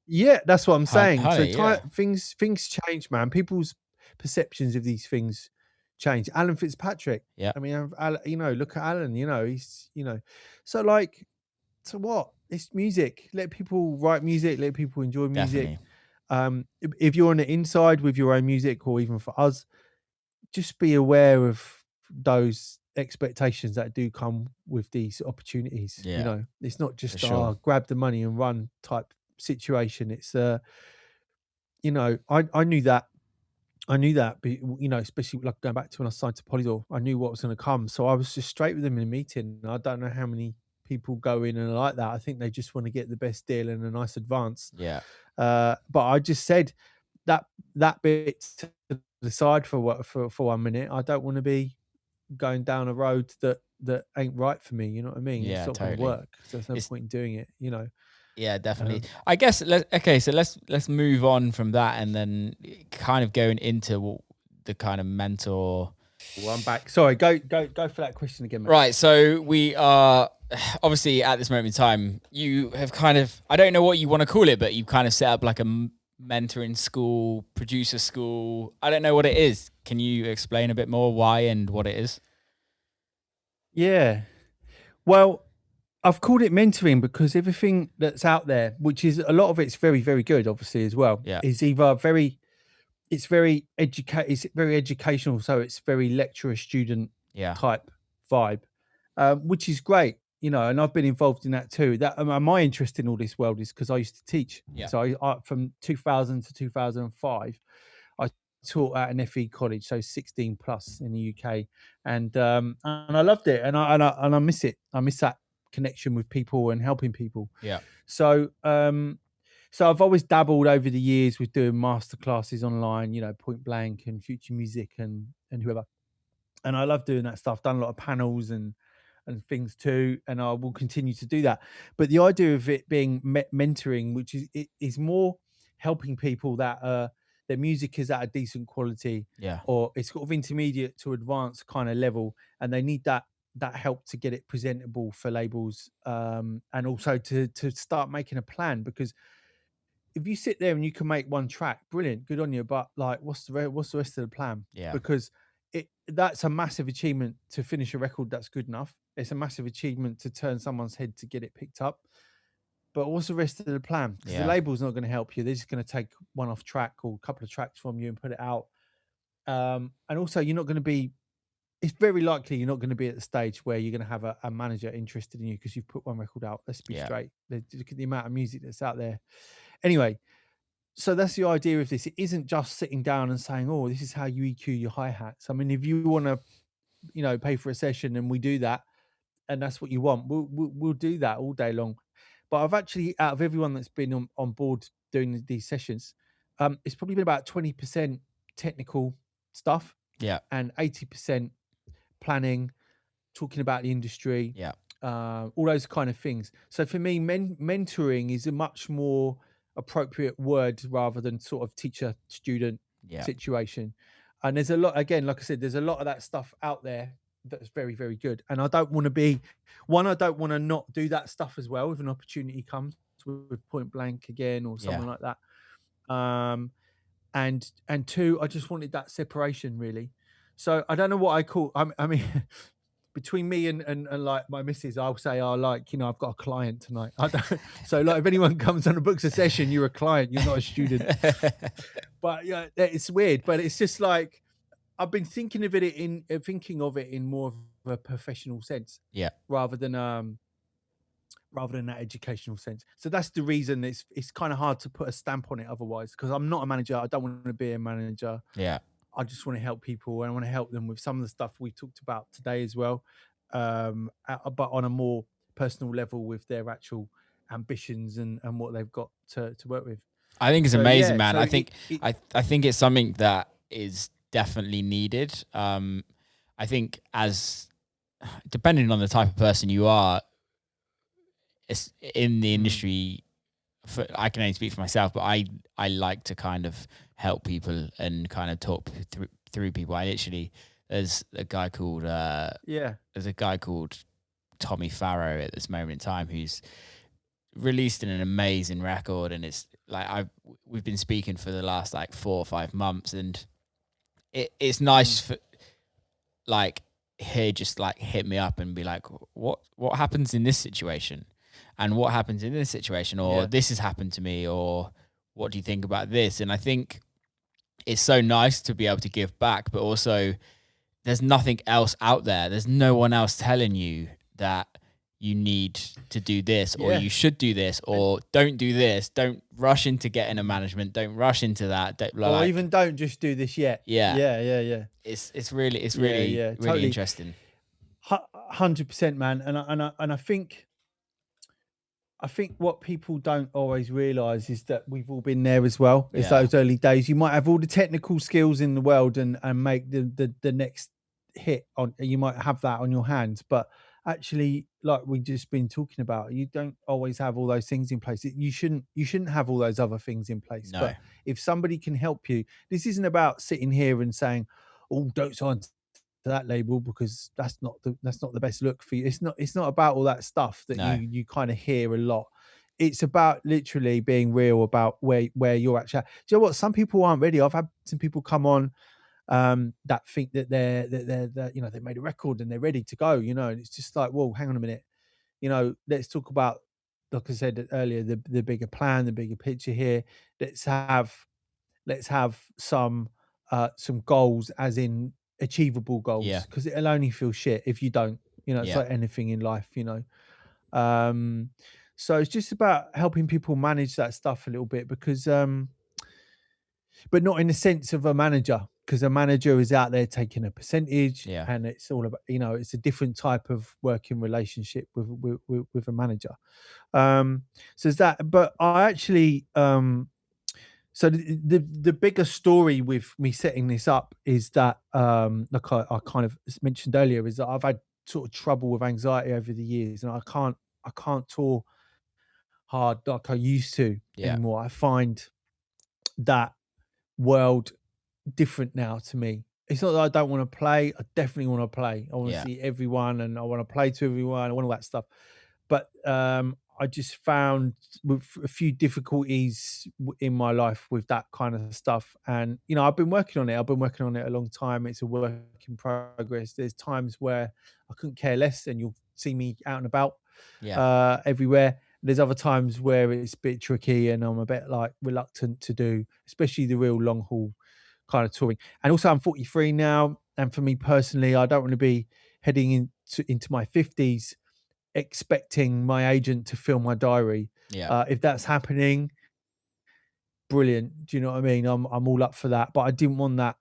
Yeah, that's what I'm saying. Honey, So things change, man. People's perceptions of these things change. Alan Fitzpatrick. Yeah. I mean, look at Alan. He's so like, so what? It's music. Let people write music. Let people enjoy music. Definitely. If you're on the inside with your own music, or even for us, just be aware of those expectations that do come with these opportunities. Yeah, it's not just sure. grab the money and run type situation. It's I knew that. But especially like going back to when I signed to Polydor, I knew what was going to come. So I was just straight with them in a meeting. I don't know how many people go in and are like that. I think they just want to get the best deal and a nice advance. Yeah. But I just said that bit to the side for 1 minute. I don't want to be going down a road that ain't right for me. You know what I mean? Yeah, it's not totally. going to work. So there's no point in doing it. Yeah, definitely. I guess let's move on from that, and then kind of going into the kind of mentor. Well, I'm back. Sorry, go for that question again, mate. Right. So we are obviously at this moment in time. You have kind of, I don't know what you want to call it, but you kind of set up like a mentoring school, producer school. I don't know what it is. Can you explain a bit more why and what it is? Yeah. Well, I've called it mentoring because everything that's out there, which is a lot of it's very, very good, obviously, as well, is either it's very educational. So it's very lecturer student type vibe, which is great, and I've been involved in that too. My interest in all this world is because I used to teach. So I from 2000 to 2005, I taught at an FE college, so 16 plus in the UK, and I loved it, and I miss it. I miss that connection with people and helping people. Yeah. So so I've always dabbled over the years with doing masterclasses online, Point Blank and Future Music and whoever, and I love doing that stuff. Done a lot of panels and things too, and I will continue to do that. But the idea of it being mentoring, which is more helping people that their music is at a decent quality, or it's sort of intermediate to advanced kind of level, and they need that help to get it presentable for labels, and also to start making a plan. Because if you sit there and you can make one track, brilliant, good on you. But like, what's the rest of the plan? Yeah. Because that's a massive achievement to finish a record that's good enough. It's a massive achievement to turn someone's head to get it picked up. But what's the rest of the plan? Because the label's not going to help you. They're just going to take one off track or a couple of tracks from you and put it out. And also, you're not going to be. It's very likely you're not going to be at the stage where you're going to have a manager interested in you because you've put one record out. Let's be straight. Look at the amount of music that's out there. Anyway, so that's the idea of this. It isn't just sitting down and saying, "Oh, this is how you EQ your hi-hats." I mean, if you want to, pay for a session and we do that, and that's what you want, we'll do that all day long. But I've actually, out of everyone that's been on board doing these sessions, it's probably been about 20% technical stuff Yeah. and 80% planning, talking about the industry, Yeah. all those kind of things. So for me, mentoring is a much more appropriate word rather than sort of teacher student Yeah. situation. And there's a lot, again, like I said, there's a lot of that stuff out there that's very, very good. And I don't want to be one, I don't want to not do that stuff as well if an opportunity comes with Point Blank again or Yeah. someone like that. And two, I just wanted that separation really. So I don't know what I call. I mean, between me and like my missus, I'll say, "Oh, like I've got a client tonight." I don't, so like, if anyone comes on and books a session, you're a client, you're not a student. But yeah, it's weird. But it's just like I've been thinking of it in more of a professional sense, Yeah. rather than that educational sense. So that's the reason it's kind of hard to put a stamp on it otherwise, because I'm not a manager. I don't want to be a manager. Yeah. I just want to help people, and I want to help them with some of the stuff we talked about today as well, but on a more personal level with their actual ambitions and what they've got to work with. I think it's So amazing, yeah, man. so I think I think it's something that is definitely needed. I think as depending on the type of person you are, it's in the industry. I can only speak for myself, but I like to kind of help people and kind of talk through people. I literally there's a guy called Tommy Farrow at this moment in time who's released an amazing record, and it's like we've been speaking for the last like 4 or 5 months, and it's nice for like he just like hit me up and be like, what happens in this situation, and what happens in this situation, or this has happened to me, or what do you think about this? And I think it's so nice to be able to give back, but also there's nothing else out there. There's no one else telling you that you need to do this, or you should do this, or don't do this. Don't rush into getting a management. Don't rush into that. Or even don't just do this yet. Yeah. It's really totally interesting. 100%, man. And I think what people don't always realize is that we've all been there as well. It's those early days. You might have all the technical skills in the world and make the next hit on. You might have that on your hands, but actually, like we've just been talking about, you don't always have all those things in place. You shouldn't have all those other things in place. No. But if somebody can help you, this isn't about sitting here and saying, "Oh, don't sign to that label because that's not the best look for you." It's not about all that stuff that you kind of hear a lot. It's about literally being real about where you're actually at. Do you know what? Some people aren't ready. I've had some people come on that think that they're they made a record and they're ready to go, and it's just like, well, hang on a minute, let's talk about, like I said earlier, the bigger plan, the bigger picture here. Let's have some goals, as in achievable goals, because it'll only feel shit if you don't. It's like anything in life. So it's just about helping people manage that stuff a little bit, because but not in the sense of a manager, because a manager is out there taking a percentage, and it's all about, it's a different type of working relationship with a manager. So is that, but I actually so the bigger story with me setting this up is that like I kind of mentioned earlier, is that I've had sort of trouble with anxiety over the years, and I can't tour hard like I used to anymore. I find that world different now to me. It's not that I don't want to play. I definitely want to play. I want to see everyone, and I want to play to everyone. I want all that stuff. But I just found with a few difficulties in my life with that kind of stuff. And, I've been working on it. I've been working on it a long time. It's a work in progress. There's times where I couldn't care less, and you'll see me out and about everywhere. There's other times where it's a bit tricky and I'm a bit like reluctant to do, especially the real long haul kind of touring. And also I'm 43 now. And for me personally, I don't want to be heading into my 50s expecting my agent to fill my diary. If that's happening, brilliant. Do you know what I mean? I'm all up for that. But I didn't want that.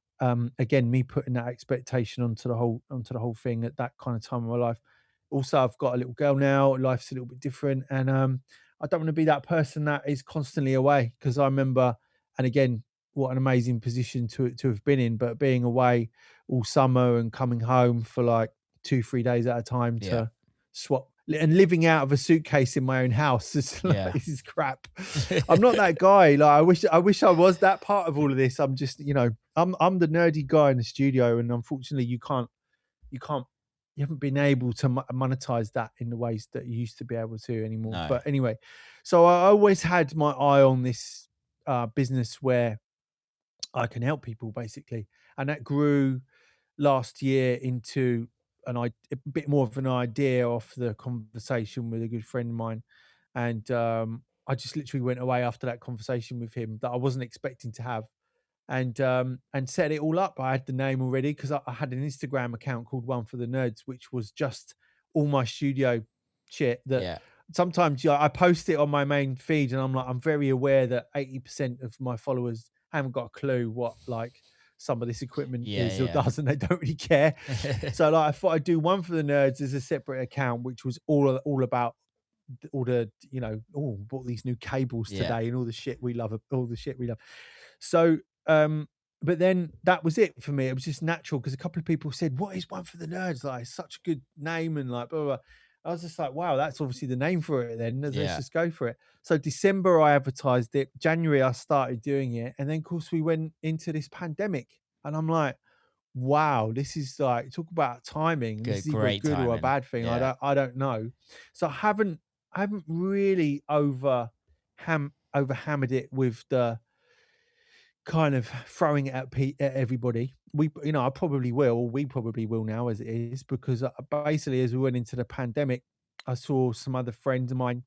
Again, me putting that expectation onto the whole thing at that kind of time of my life. Also, I've got a little girl now. Life's a little bit different, and I don't want to be that person that is constantly away, because I remember, and again, what an amazing position to have been in, but being away all summer and coming home for like 2-3 days at a time to swap and living out of a suitcase in my own house. It's like, this is crap. I'm not that guy. Like I wish I was that part of all of this. I'm just, I'm the nerdy guy in the studio, and unfortunately you haven't been able to monetize that in the ways that you used to be able to anymore. No. But anyway, so I always had my eye on this business where I can help people, basically, and that grew last year into a bit more of an idea off the conversation with a good friend of mine. And I just literally went away after that conversation with him that I wasn't expecting to have, and set it all up. I had the name already because I had an Instagram account called One for the Nerds, which was just all my studio shit that sometimes I post it on my main feed, and I'm very aware that 80% of my followers haven't got a clue what like some of this equipment is or does, and they don't really care. So like I thought I'd do One for the Nerds as a separate account, which was all about all the bought these new cables today and all the shit we love. So but then that was it for me. It was just natural because a couple of people said, "What is One for the Nerds?" Like, it's such a good name, and like blah, blah, blah. I was just like, wow, that's obviously the name for it then. Let's just go for it. So December I advertised it. January I started doing it. And then of course we went into this pandemic. And I'm like, wow, this is like, talk about timing. This is either a good or a bad thing. Yeah. I don't know. So I haven't really overhammered it with the kind of throwing it at everybody. We probably will now as it is, because basically as we went into the pandemic, I saw some other friends of mine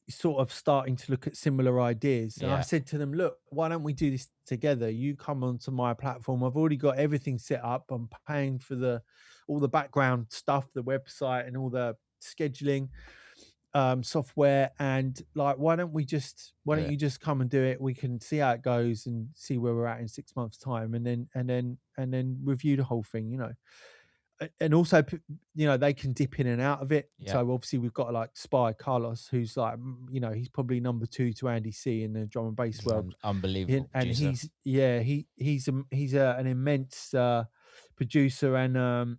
sort of starting to look at similar ideas, and I said to them, look, why don't we do this together? You come onto my platform. I've already got everything set up. I'm paying for all the background stuff, the website and all the scheduling software, and like, why don't you just come and do it? We can see how it goes and see where we're at in 6 months time, and then review the whole thing, and also they can dip in and out of it. So obviously we've got like Spy Carlos, who's like, he's probably number 2 to Andy C in the drum and bass world. Unbelievable And producer. he's an immense producer, and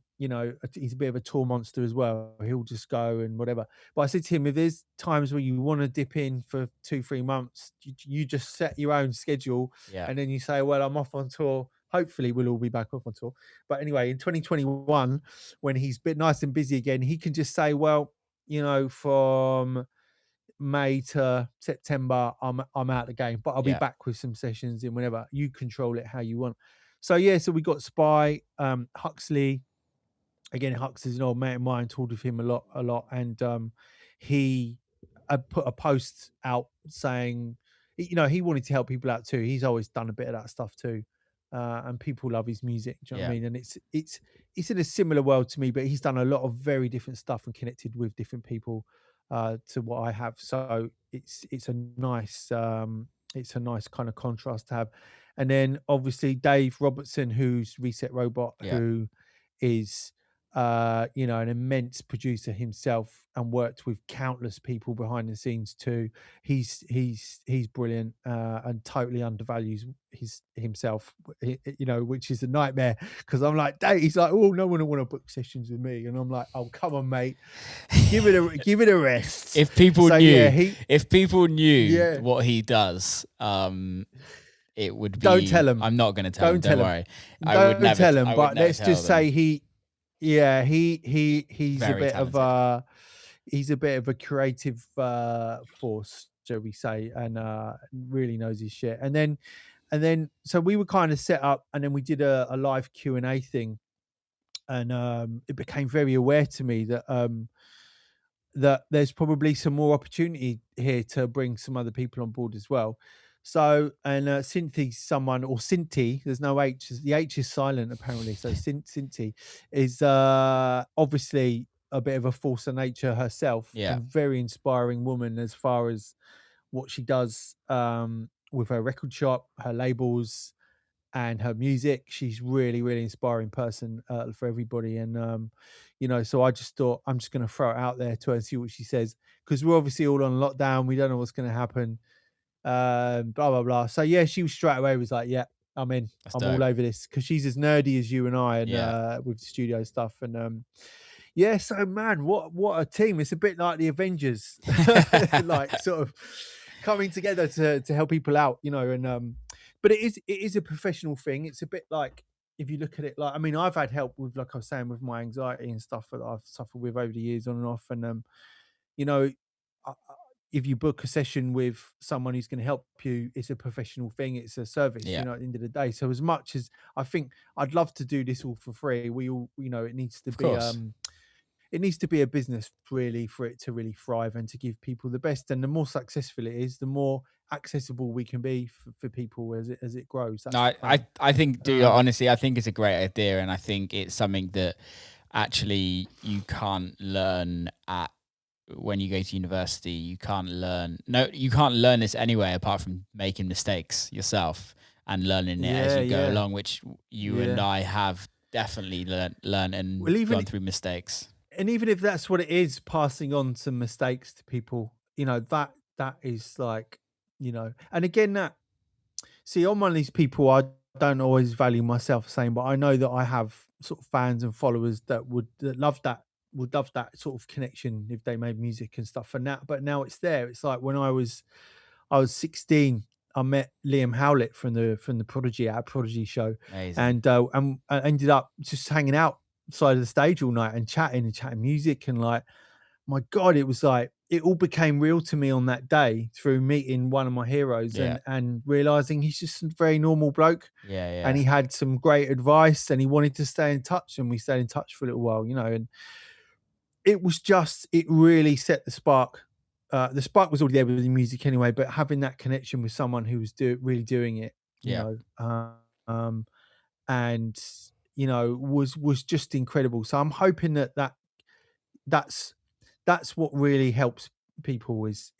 he's a bit of a tour monster as well. He'll just go and whatever. But I said to him, if there's times where you want to dip in for 2-3 months, you just set your own schedule, and then you say, well, I'm off on tour. Hopefully we'll all be back off on tour. But anyway, in 2021, when he's a bit nice and busy again, he can just say, well, from May to September, I'm out of the game, but I'll be back with some sessions in whenever. You control it how you want. So so we got Spy, Huxley. Again, Hux is an old mate of mine. Talked with him a lot, and he put a post out saying, he wanted to help people out too. He's always done a bit of that stuff too, and people love his music. Do you know what I mean? And it's in a similar world to me, but he's done a lot of very different stuff and connected with different people to what I have. So it's a nice kind of contrast to have. And then obviously Dave Robertson, who's Reset Robot, who is an immense producer himself and worked with countless people behind the scenes too. He's brilliant and totally undervalues himself, which is a nightmare, because I'm like, Dave, he's like, oh, no one will want to book sessions with me, and I'm like, oh, come on, mate, give it a rest. If people knew what he does, it would be. Don't tell him. I'm not going to tell him. Don't worry. I would never tell him. But let's just say he's very talented. He's a bit of a creative force, shall we say, and really knows his shit. And then so we were kind of set up, and then we did a live Q&A thing, and it became very aware to me that there's probably some more opportunity here to bring some other people on board as well. So, and Cynthi's someone, or Cinti, there's no H, the H is silent apparently. So Cinti is obviously a bit of a force of nature herself, and very inspiring woman as far as what she does with her record shop, her labels, and her music. She's really, really inspiring person for everybody. And so I just thought I'm just going to throw it out there to her and see what she says, because we're obviously all on lockdown. We don't know what's going to happen. Blah blah blah. So yeah, she was straight away was like, yeah, I'm in. That's I'm dope. all over this, because she's as nerdy as you and I, and with the studio stuff. And yeah, so man, what a team. It's a bit like the Avengers, like sort of coming together to help people out, and but it is a professional thing. It's a bit like, if you look at it, like, I mean, I've had help with, like I was saying, with my anxiety and stuff that I've suffered with over the years on and off. And you know, if you book a session with someone who's going to help you, it's a professional thing. It's a service, Yeah, at the end of the day. So as much as I think I'd love to do this all for free, we all, it needs to of be, course. it needs to be a business really for it to really thrive and to give people the best. And the more successful it is, the more accessible we can be for people as it grows. No, That's the plan. I think, dude, Um, honestly, I think it's a great idea, and I think it's something that actually you can't learn at when you go to university. You can't learn. No, you can't learn this anyway apart from making mistakes yourself and learning it as yeah, you go yeah, along, which you and yeah. I have definitely learned and Well, gone through mistakes. even if that's what it is, passing on some mistakes to people, that is like, and again, that, see, I'm one of these people, I don't always value myself the same, but I know that I have sort of fans and followers that love that, would love that sort of connection if they made music and stuff. And that, but now it's there. It's like when I was 16, I met Liam Howlett from the Prodigy at a Prodigy show, Amazing. and I ended up just hanging out side of the stage all night and chatting music. And like, my God, it was like it all became real to me on that day through meeting one of my heroes, Yeah, and realizing he's just a very normal bloke, yeah, and yeah, he had some great advice, and he wanted to stay in touch, and we stayed in touch for a little while, and it really set the spark. The spark was already there with the music anyway, but having that connection with someone who was really doing it, yeah. um, and was just incredible. So I'm hoping that's that's what really helps people, is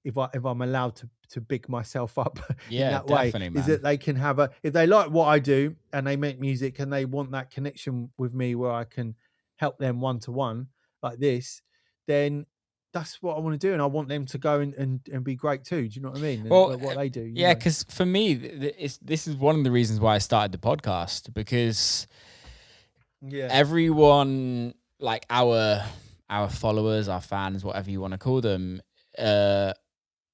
if I'm allowed to big myself up in Yeah, that way, definitely, is man. that they can have if they like what I do and they make music and they want that connection with me where I can help them one to one like this, then that's what I want to do, and I want them to go and be great too. Do you know what I mean? And Well, what they do, yeah, because for me, this is one of the reasons why I started the podcast, because Yeah, everyone, like our followers, our fans, whatever you want to call them, uh,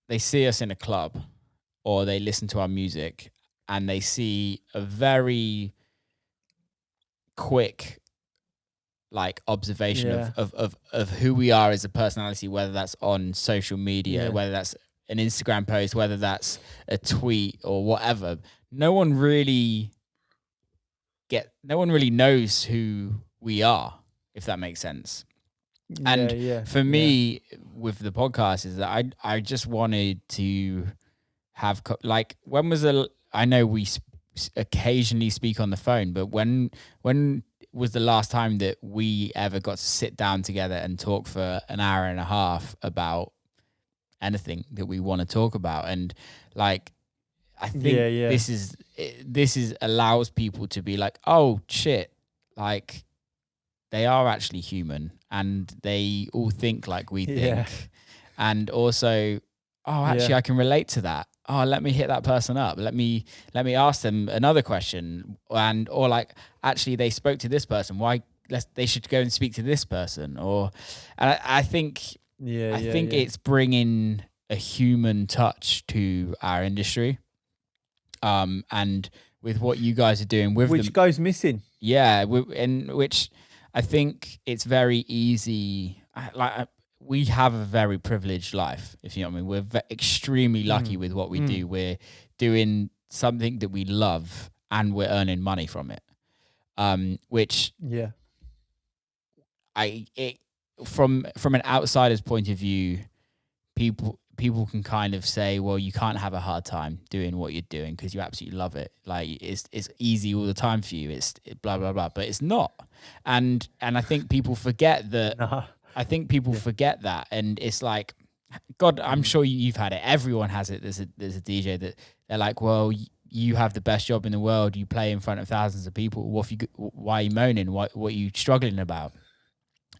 they see us in a club or they listen to our music and they see a very quick like observation yeah, of who we are as a personality, whether that's on social media, yeah, whether that's an Instagram post, whether that's a tweet or whatever. No one really knows who we are, if that makes sense. yeah, And yeah, for yeah, me, with the podcast, is that I just wanted to have like, when was the, I know we occasionally speak on the phone, but when was the last time that we ever got to sit down together and talk for an hour and a half about anything that we want to talk about? And like, I think yeah, yeah, this is allows people to be like, oh shit, like they are actually human and they all think like we yeah, think. And also, oh, actually yeah, I can relate to that. Oh, let me hit that person up. Let me ask them another question. And or like, actually they spoke to this person. Why they should go and speak to this person. Or and yeah, I yeah, think yeah. it's bringing a human touch to our industry. And with what you guys are doing with Which them, goes missing. yeah, in which I think it's very easy. We have a very privileged life, if you know what I mean. We're extremely lucky Mm. with what we Mm. do. We're doing something that we love, and we're earning money from it. Which Yeah. it from an outsider's point of view, people can kind of say, well, you can't have a hard time doing what you're doing because you absolutely love it. Like it's easy all the time for you. It's blah blah blah, but it's not. And I think people forget that. Nah. I think people Yeah. forget that, and it's like, God, I'm Mm. sure you've had it. Everyone has it. There's a DJ that they're like, well, you have the best job in the world. You play in front of thousands of people. Why are you moaning? What are you struggling about?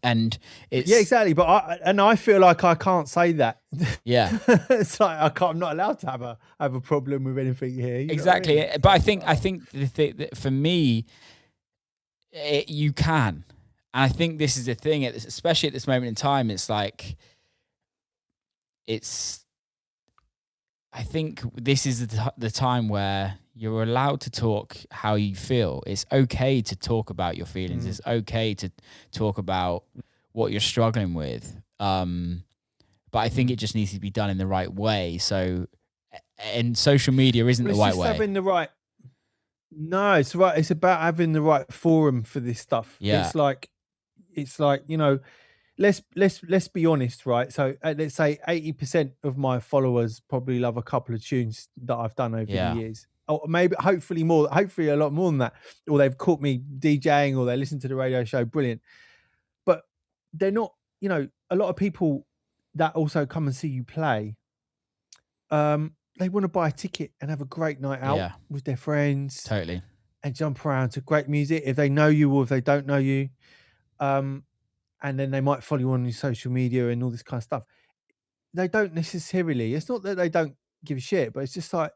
And yeah, exactly. But I feel like I can't say that. Yeah, it's like I'm not allowed to have a problem with anything here. You exactly. know what I mean? But I think that for me, you can, and I think this is the thing, especially at this moment in time. It's like I think this is the time where you're allowed to talk how you feel. It's okay to talk about your feelings. It's okay to talk about what you're struggling with. But I think it just needs to be done in the right way. So, and social media isn't the right way. Having the right. No, it's right. It's about having the right forum for this stuff. Yeah. It's like, you know, let's be honest, right? So let's say 80% of my followers probably love a couple of tunes that I've done over the years. Or maybe, hopefully a lot more than that. Or they've caught me DJing, or they listen to the radio show. Brilliant. But they're not, you know, a lot of people that also come and see you play, they want to buy a ticket and have a great night out with their friends. Totally. And jump around to great music, if they know you or if they don't know you. And then they might follow you on your social media and all this kind of stuff. They don't necessarily, it's not that they don't give a shit, but it's just like,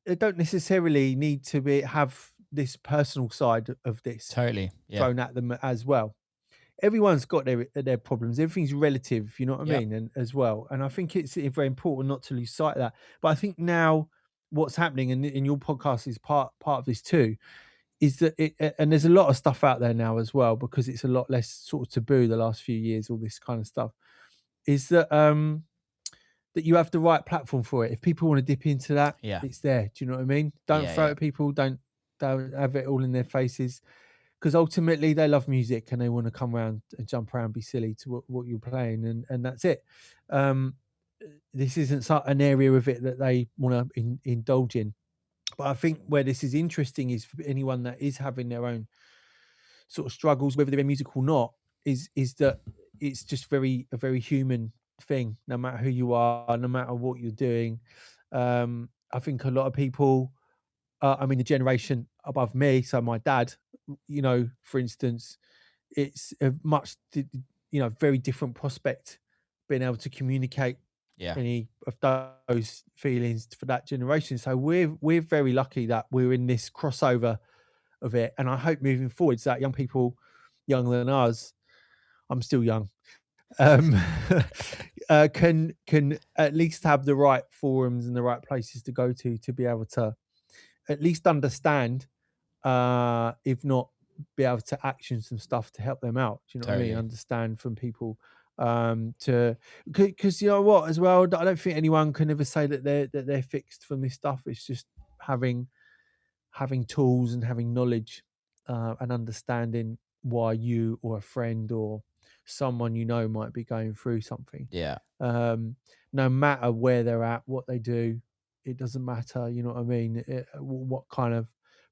they don't necessarily need to have this personal side of this thrown at them as well. Everyone's got their problems. Everything's relative, you know what I mean? And as well. And I think it's very important not to lose sight of that. But I think now what's happening, and your podcast is part of this too, is that and there's a lot of stuff out there now as well, because it's a lot less sort of taboo the last few years, all this kind of stuff, is that that you have the right platform for it. If people want to dip into that, it's there. Do you know what I mean? Don't throw it at people. Don't have it all in their faces, because ultimately they love music and they want to come around and jump around, be silly to what you're playing, and that's it. This isn't an area of it that they want to indulge in. But I think where this is interesting is for anyone that is having their own sort of struggles, whether they're in music or not, is that it's just a very human thing, no matter who you are, no matter what you're doing. I think a lot of people, I mean, the generation above me, so my dad, you know, for instance, it's a much, you know, very different prospect being able to communicate any of those feelings for that generation. So we're very lucky that we're in this crossover of it, and I hope moving forwards that young people younger than us, I'm still young, can at least have the right forums and the right places to go to be able to at least understand, if not be able to action some stuff to help them out. Do you know what I mean? Understand from people, because you know what, as well, I don't think anyone can ever say that they're fixed from this stuff. It's just having tools and having knowledge, and understanding why you or a friend or someone you know might be going through something. No matter where they're at, what they do, it doesn't matter. You know what I mean? What kind of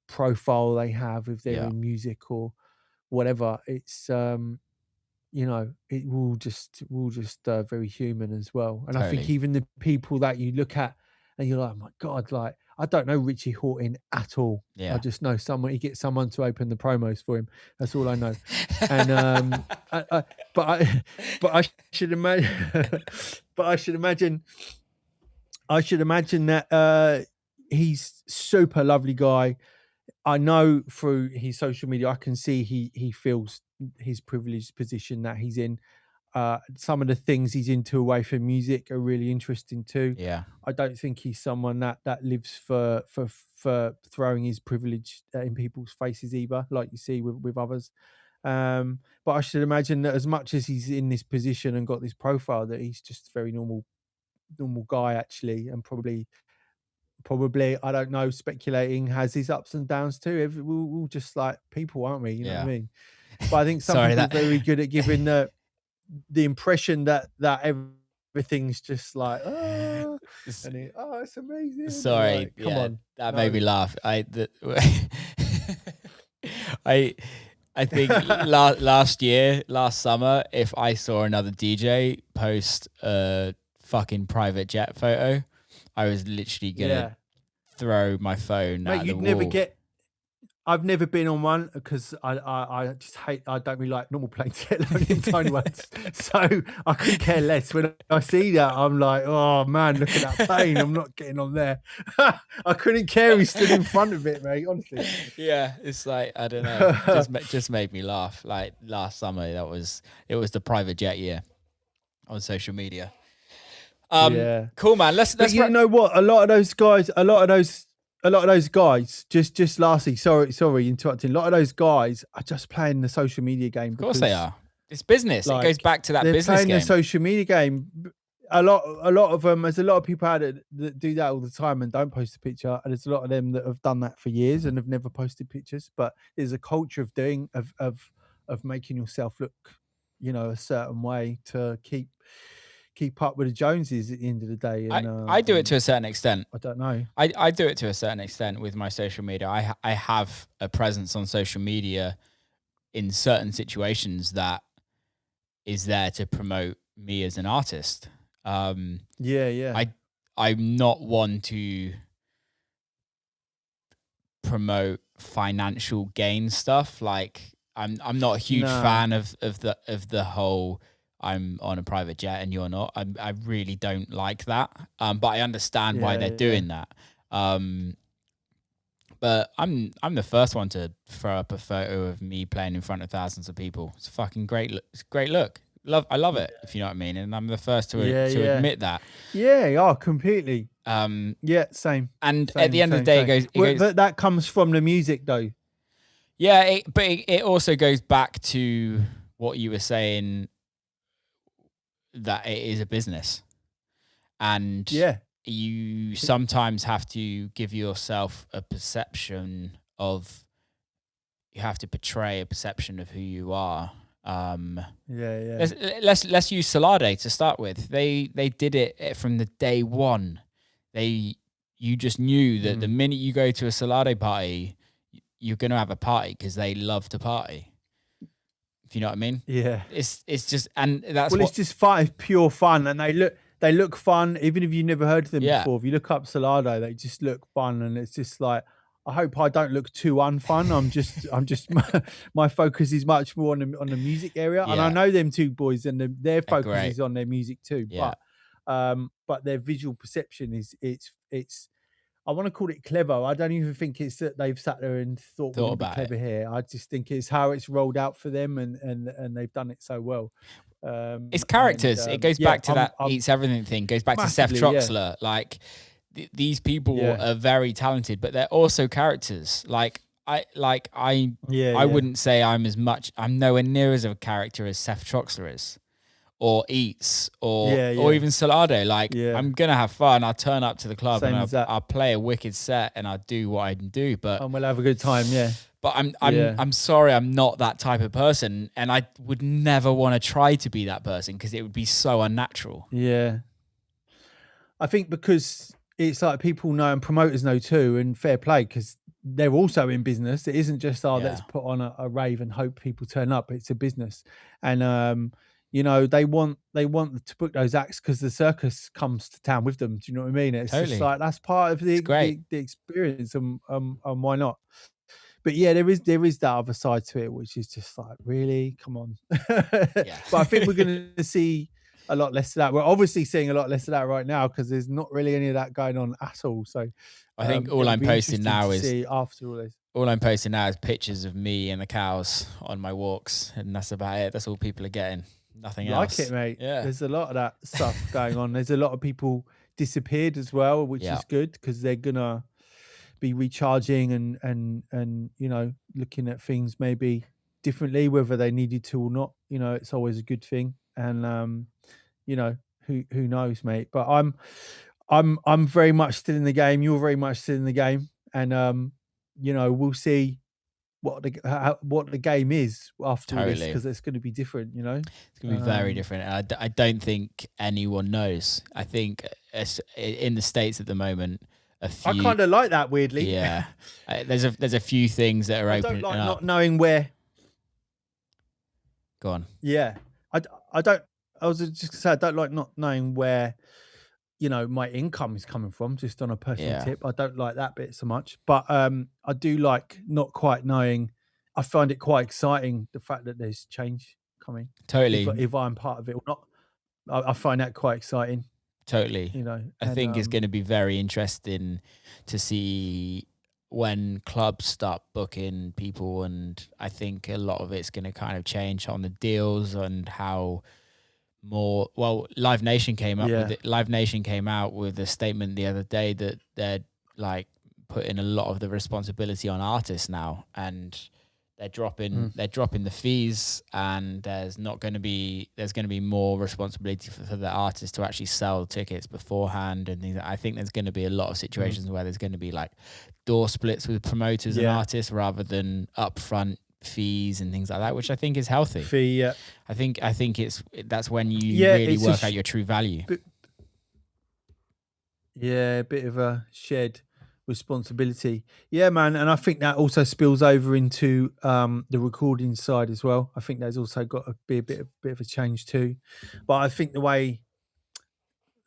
profile they have, if they're in music or whatever. It's you know, it will just very human as well. And I think even the people that you look at and you're like, oh my God, like, I don't know Richie Hawtin at all. I just know he gets someone to open the promos for him. That's all I know. And but I should imagine that he's super lovely guy. I know through his social media, I can see he feels his privileged position that he's in. Some of the things he's into away from music are really interesting too. I don't think he's someone that lives for throwing his privilege in people's faces either, like you see with others. But I should imagine that as much as he's in this position and got this profile, that he's just a very normal guy actually, and probably I don't know, speculating, has his ups and downs too. We're all just like people, aren't we? You know what I mean? But I think some people are very good at giving the impression that everything's just like, oh, and it's amazing. Sorry, like, come on, that made me laugh. I think last summer, if I saw another DJ post a fucking private jet photo, I was literally gonna throw my phone Mate, at you'd the never wall. get. I've never been on one because I just hate. I don't really like normal planes, let alone them tiny ones. So I couldn't care less. When I see that, I'm like, oh man, look at that plane. I'm not getting on there. I couldn't care. He stood in front of it, mate. Honestly. Yeah, it's like I don't know. Just made me laugh. Like last summer, it was the private jet year on social media. Yeah, cool, man. But you know what? A lot of those guys. Just lastly, sorry, interrupting. A lot of those guys are just playing the social media game. Of course they are. It's business. It goes back to that they're business playing game. the social media game. A lot of them. There's a lot of people out there that do that all the time and don't post a picture. And there's a lot of them that have done that for years and have never posted pictures. But there's a culture of doing of making yourself look, a certain way to keep up with the Joneses at the end of the day. And I do it to a certain extent. I don't know. I do it to a certain extent with my social media. I have a presence on social media in certain situations that is there to promote me as an artist. Yeah. I'm not one to promote financial gain stuff. Like I'm not a huge fan of the whole I'm on a private jet and you're not. I really don't like that. But I understand why they're doing that. But I'm the first one to throw up a photo of me playing in front of thousands of people. It's a fucking great look. It's a great look. I love it, if you know what I mean. And I'm the first to admit that. Yeah, completely. Yeah, same. And at the end of the day, it goes. But that comes from the music, though. Yeah, but it also goes back to what you were saying, that it is a business, and you sometimes have to give yourself a perception of. You have to portray a perception of who you are. Let's use Salade to start with. They did it from the day one. You just knew that the minute you go to a Salade party, you're gonna have a party because they love to party. If you know what I mean? Yeah. It's just, and that's it's just fun. It's pure fun, and they look fun even if you've never heard of them before. If you look up Salado, they just look fun, and it's just like. I hope I don't look too unfun. I'm just my focus is much more on the music area, and I know them two boys, and their focus is on their music too. Yeah. But their visual perception is it's. I want to call it clever. I don't even think it's that they've sat there and thought we're going to be clever here. I just think it's how it's rolled out for them, and they've done it so well. It's characters. It goes back to that eats everything thing. Goes back to Seth Troxler, like. These people are very talented, but they're also characters. I wouldn't say I'm nowhere near as a character as Seth Troxler is, or Eats, or even Salado. I'm gonna have fun. I'll turn up to the club and I'll play a wicked set and I'll do what I can do. But and we'll have a good time. Yeah. But I'm sorry, I'm not that type of person, and I would never want to try to be that person because it would be so unnatural. Yeah. I think because. It's like people know and promoters know too, and fair play because they're also in business. It isn't just let's put on a rave and hope people turn up. It's a business, and they want to book those acts because the circus comes to town with them. Do you know what I mean? It's just like that's part of the experience, and why not? But yeah, there is that other side to it, which is just like, really, come on. But I think we're going to see. A lot less of that. We're obviously seeing a lot less of that right now because there's not really any of that going on at all. So I think all I'm posting now is after all this. All I'm posting now is pictures of me and the cows on my walks, and that's about it. That's all people are getting. Nothing else. Like it, mate. Yeah. There's a lot of that stuff going on. There's a lot of people disappeared as well, which is good because they're gonna be recharging and looking at things maybe differently, whether they needed to or not. It's always a good thing. And who knows, mate? But I'm very much still in the game. You're very much still in the game, and we'll see what the game is after this because it's going to be different. It's going to be very different. And I don't think anyone knows. I think in the States at the moment, I kind of like that weirdly. Yeah, there's a few things that are opening up. Not knowing where. Go on. Yeah. I don't. I was just gonna say I don't like not knowing where my income is coming from, just on a personal Yeah. tip. I don't like that bit so much, but I do like not quite knowing. I find it quite exciting, the fact that there's change coming. Totally. If I'm part of it or not, I find that quite exciting. Totally. I think it's going to be very interesting to see when clubs start booking people, and I think a lot of it's going to kind of change on the deals and how more. Well, Live Nation came up with it. Live Nation came out with a statement the other day that they're like putting a lot of the responsibility on artists now, and they're dropping the fees, and there's going to be more responsibility for the artists to actually sell tickets beforehand and things. I think there's going to be a lot of situations where there's going to be like door splits with promoters and artists rather than upfront fees and things like that, which I think is healthy. I think that's when you really work out your true value. A bit of a shared responsibility. Yeah, man. And I think that also spills over into the recording side as well. I think there's also got to be a bit of a change too. But I think the way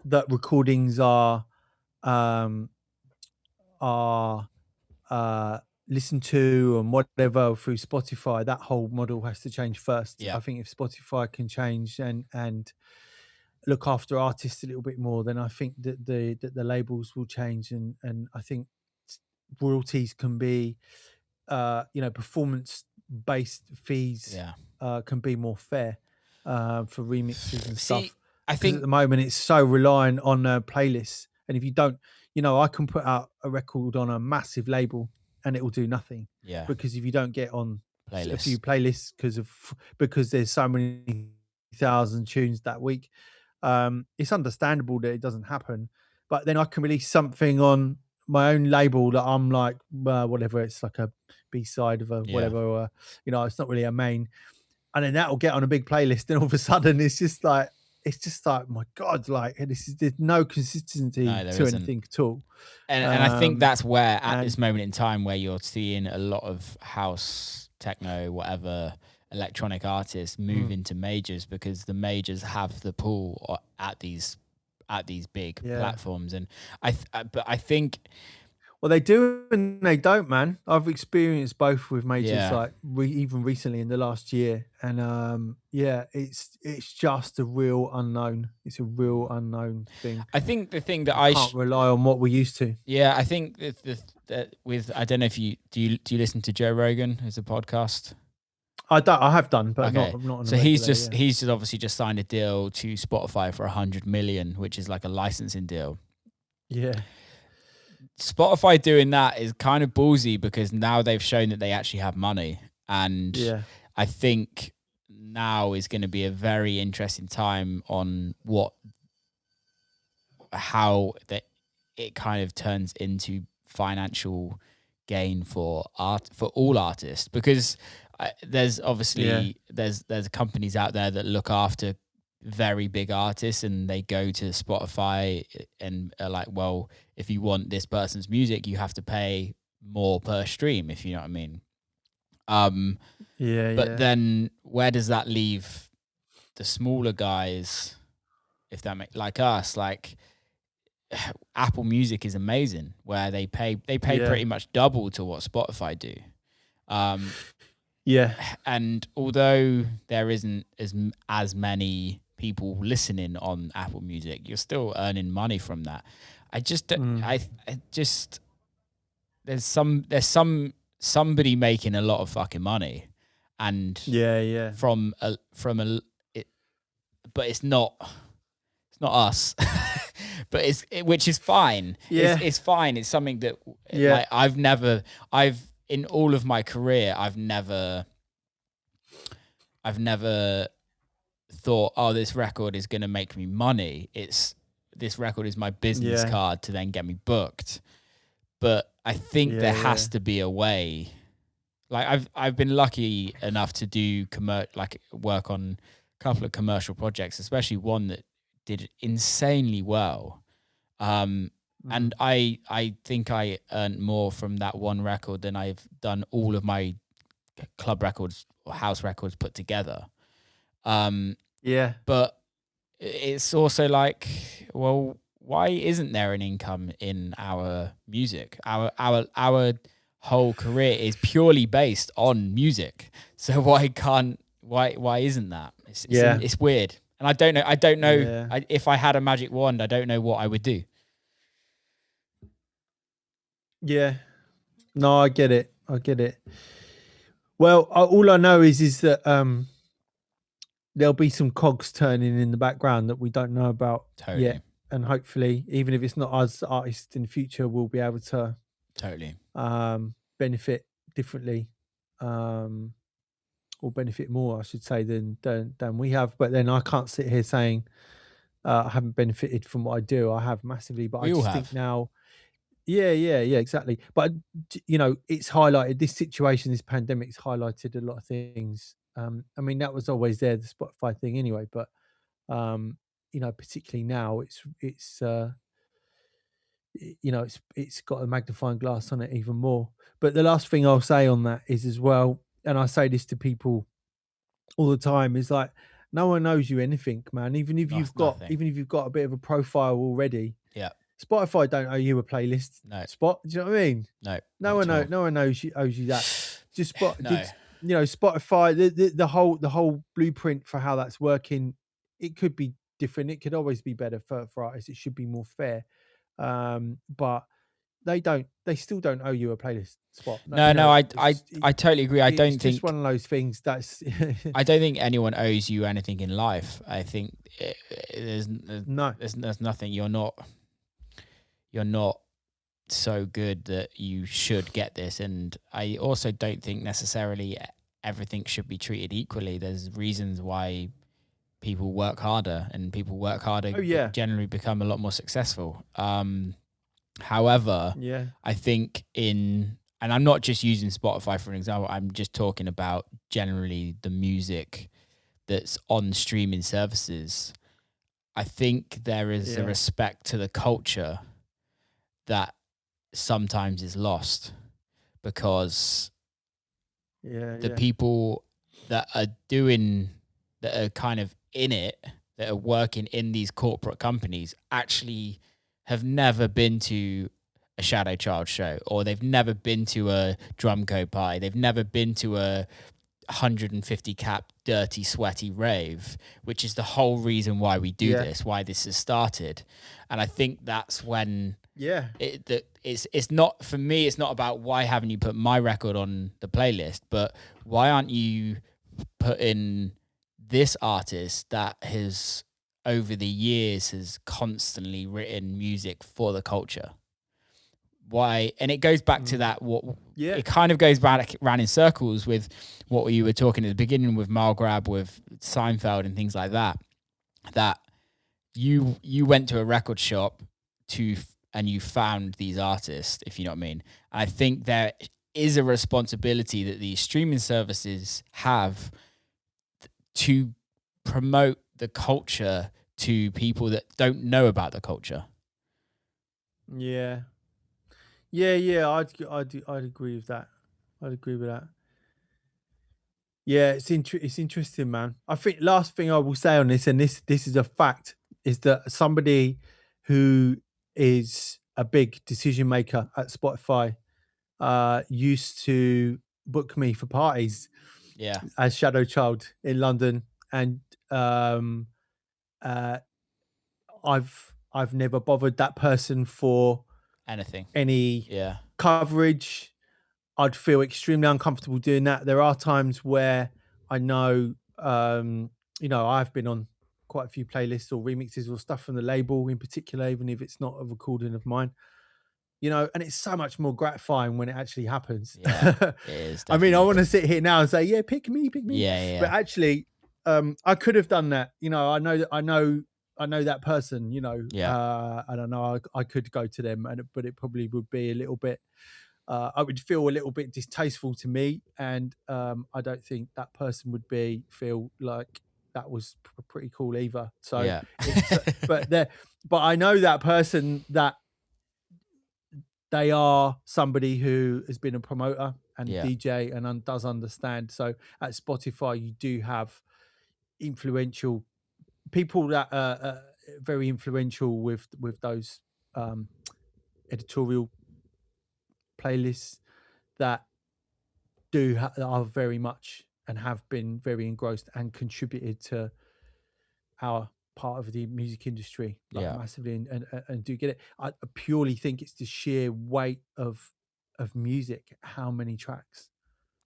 that recordings are listened to and whatever through Spotify, that whole model has to change first. I think if Spotify can change and look after artists a little bit more, then I think that the labels will change, and I think royalties can be performance based fees can be more fair for remixes and stuff. I think at the moment it's so reliant on playlists, and if you don't, I can put out a record on a massive label and it will do nothing, because if you don't get on a few playlists because there's so many thousand tunes that week, it's understandable that it doesn't happen. But then I can release something on my own label that I'm like, whatever, it's like a B-side of a whatever, or it's not really a main, and then that'll get on a big playlist, and all of a sudden it's just like my God, like there's no consistency to anything at all. And I think that's where at this moment in time where you're seeing a lot of house, techno, whatever electronic artists move into majors, because the majors have the pull at these big platforms. And but I think, well, they do and they don't, man. I've experienced both with majors, like even recently in the last year, and it's just a real unknown. It's a real unknown thing. I think the thing that I can't rely on what we used to. Yeah, I think that with, I don't know if you listen to Joe Rogan as a podcast. I have done, but not. So he's just obviously just signed a deal to Spotify for $100 million, which is like a licensing deal. Yeah. Spotify doing that is kind of ballsy, because now they've shown that they actually have money, and I think now is going to be a very interesting time on how that it kind of turns into financial gain for all artists, because there's obviously there's companies out there that look after very big artists, and they go to Spotify and are like, well, if you want this person's music, you have to pay more per stream, if you know what I mean. But then where does that leave the smaller guys, if that makes, like us? Like Apple Music is amazing, where they pay pretty much double to what Spotify do. And although there isn't as many people listening on Apple Music, you're still earning money from that. There's somebody making a lot of fucking money, and but it's not us. But which is fine. It's fine. It's something that like, I've in all of my career, I've never thought, oh, this record is going to make me money. This record is my business card to then get me booked. But I think there has to be a way. Like I've been lucky enough to do work on a couple of commercial projects, especially one that did insanely well. And I think I earned more from that one record than I've done all of my club records or house records put together. But it's also like, well, why isn't there an income in our music? Our whole career is purely based on music. So why isn't that? It's weird. And I don't know if I had a magic wand, I don't know what I would do. Yeah. No, I get it. Well, all I know is that there'll be some cogs turning in the background that we don't know about yet. And hopefully, even if it's not us artists in the future, we'll be able to benefit differently, or benefit more, I should say, than we have. But then I can't sit here saying I haven't benefited from what I do. I have massively, but I just think now, yeah, exactly. But it's highlighted this situation, this pandemic's highlighted a lot of things. I mean, that was always there, the Spotify thing anyway, but particularly now it's got a magnifying glass on it even more. But the last thing I'll say on that is as well, and I say this to people all the time, is like, no one knows you anything, man. Even if you've got a bit of a profile already, Spotify don't owe you a playlist spot. Do you know what I mean? No one owes you that. Just Spotify, the whole blueprint for how that's working, it could be different. It could always be better for artists. It should be more fair. But they still don't owe you a playlist spot. I totally agree. I don't think it's one of those things that's I don't think anyone owes you anything in life. I think there's nothing. You're not so good that you should get this. And I also don't think necessarily everything should be treated equally. There's reasons why people work harder, and people work harder generally become a lot more successful. However, I think and I'm not just using Spotify for an example, I'm just talking about generally the music that's on streaming services. I think there is a respect to the culture that sometimes is lost, because the people that are kind of in it, that are working in these corporate companies, actually have never been to a Shadow Child show, or they've never been to a Drumco party, they've never been to a 150 cap dirty sweaty rave, which is the whole reason why we do this, why this has started. And I think that's when it's not, for me, it's not about why haven't you put my record on the playlist, but why aren't you putting this artist that has over the years has constantly written music for the culture? Why? And it goes back to that. It kind of goes back around in circles with what you were talking at the beginning with Malgrab, with Seinfeld and things like that. That you went to a record shop and you found these artists, if you know what I mean. And I think there is a responsibility that these streaming services have to promote the culture to people that don't know about the culture. Yeah, I'd agree with that. Yeah, it's interesting, man. I think last thing I will say on this, and this is a fact, is that somebody who is a big decision maker at Spotify used to book me for parties as Shadow Child in London, and I've never bothered that person for any coverage. I'd feel extremely uncomfortable doing that. There are times where I know, I've been on quite a few playlists or remixes or stuff from the label in particular, even if it's not a recording of mine, and it's so much more gratifying when it actually happens. It is. I mean, I want to sit here now and say, yeah, pick me. Yeah. But actually, I could have done that. I know that person, I don't know, I could go to them, but it probably would be a little bit, I would feel a little bit distasteful to me. And I don't think that person would feel like that was pretty cool either. So, but I know that person, that they are somebody who has been a promoter and a DJ and does understand. So at Spotify, you do have influential people that very influential with those editorial playlists that are very much and have been very engrossed and contributed to our part of the music industry massively, and do get it. I purely think it's the sheer weight of music. How many tracks?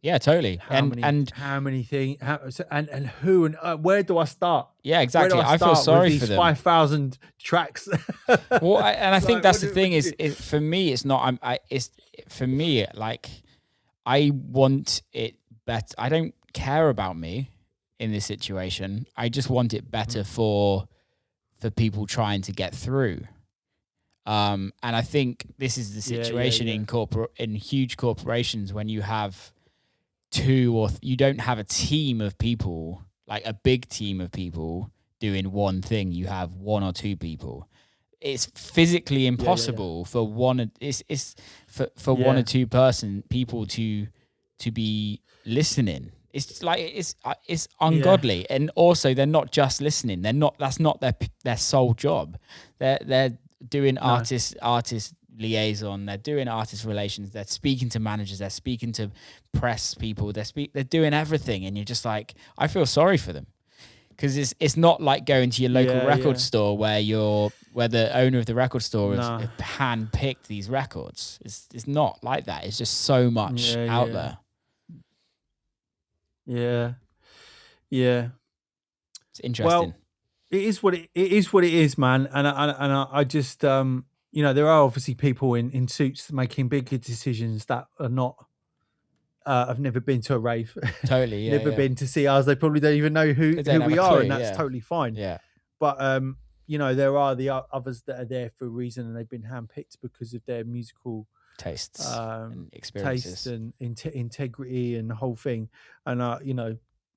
Yeah, totally. How many things? And who and where do I start? Yeah, exactly. I feel sorry for them. 5,000 tracks. Well, I think that's the thing is for me, it's not. It's for me like I want it better. I don't care about me in this situation. I just want it better for people trying to get through. And I think this is the situation in huge corporations when you have you don't have a team of people, like a big team of people doing one thing. You have one or two people. It's physically impossible for one. It's for one or two people to be listening. It's like it's ungodly, and also they're not just listening. That's not their sole job. They're doing artist liaison. They're doing artist relations. They're speaking to managers. They're speaking to press people. They're doing everything, and you're just like, I feel sorry for them. Because it's not like going to your local record store where the owner of the record store has hand-picked these records. It's not like that. It's just so much out there. Yeah. It's interesting. Well, it is what it is, man. And I just there are obviously people in suits making bigger decisions that are not. I've never been to a rave. Totally, never been to see ours. They probably don't even know who we are, and that's totally fine. Yeah. But there are the others that are there for a reason, and they've been handpicked because of their musical tastes, and experiences, and integrity, and the whole thing. And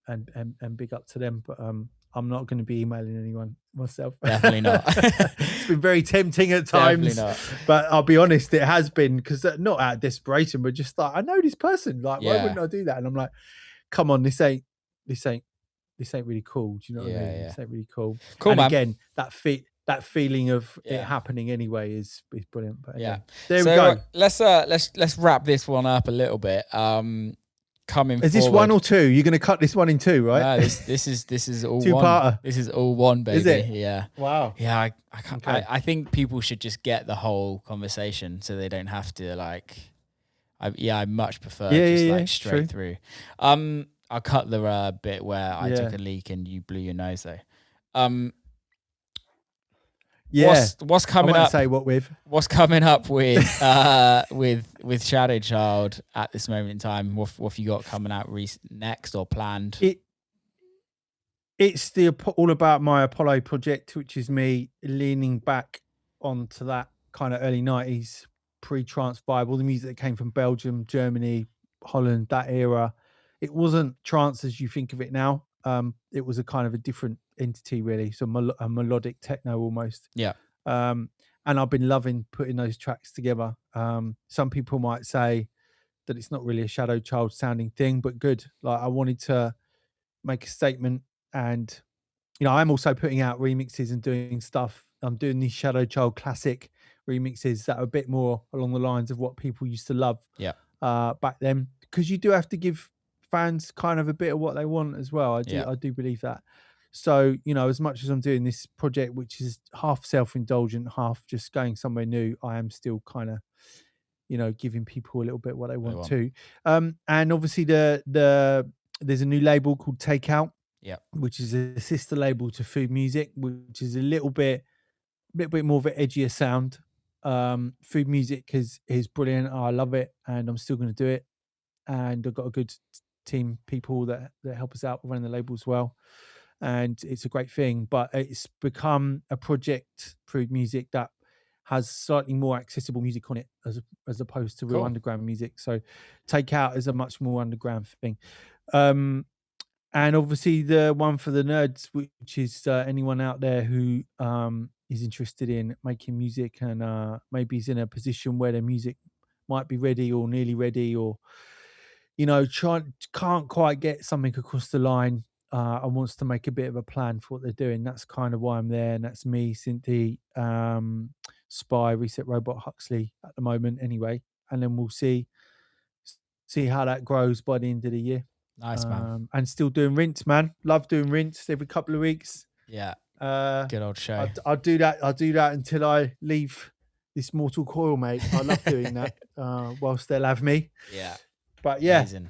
and big up to them. But I'm not going to be emailing anyone myself. Definitely not. It's been very tempting at times. Definitely not. But I'll be honest, it has been, because not out of desperation, but just like, I know this person. Like, why wouldn't I do that? And I'm like, come on, this ain't really cool. Do you know what I mean? This ain't really cool. Cool, and man. Again, that feeling of it happening anyway is brilliant. But yeah, there we go. Let's wrap this one up a little bit. Is this one or two? You're going to cut this one in two, right? No, this is all two-parter. One. This is all one, baby. Is it? Yeah. Wow. Yeah, I can't. Okay. I think people should just get the whole conversation so they don't have to like. I much prefer straight through. I'll cut the bit where I took a leak and you blew your nose though. What's coming up? Say what with? What's coming up with Shadow Child at this moment in time? What have you got coming out next or planned? It's the All About My Apollo project, which is me leaning back onto that kind of early 90s pre-trance vibe, all the music that came from Belgium, Germany, Holland, that era. It wasn't trance as you think of it now. It was a kind of a different entity, really. So a melodic techno almost. Yeah. And I've been loving putting those tracks together. Some people might say that it's not really a Shadow Child sounding thing, but good. Like, I wanted to make a statement, and I'm also putting out remixes and doing stuff. I'm doing these Shadow Child classic remixes that are a bit more along the lines of what people used to love back then, because you do have to give fans kind of a bit of what they want as well. I do believe that. So, as much as I'm doing this project, which is half self-indulgent, half just going somewhere new, I am still kind of, giving people a little bit what they want too. And obviously there's a new label called Takeout, which is a sister label to Food Music, which is a little bit more of an edgier sound. Food Music is brilliant. I love it, and I'm still going to do it. And I've got a good team people that help us out running the label as well, and it's a great thing. But it's become a project, Food Music, that has slightly more accessible music on it as opposed to real underground music. So Takeout is a much more underground thing. And obviously the one for the nerds, which is anyone out there who is interested in making music and maybe is in a position where their music might be ready or nearly ready, or can't quite get something across the line. and wants to make a bit of a plan for what they're doing. That's kind of why I'm there, and that's me, Cynthia, Spy, Reset Robot, Huxley at the moment, anyway. And then we'll see how that grows by the end of the year. Nice, man. And still doing rinse, man. Love doing rinse every couple of weeks. Yeah. Good old show. I'll do that until I leave this mortal coil, mate. I love doing that whilst they'll have me. Yeah. But yeah. Amazing.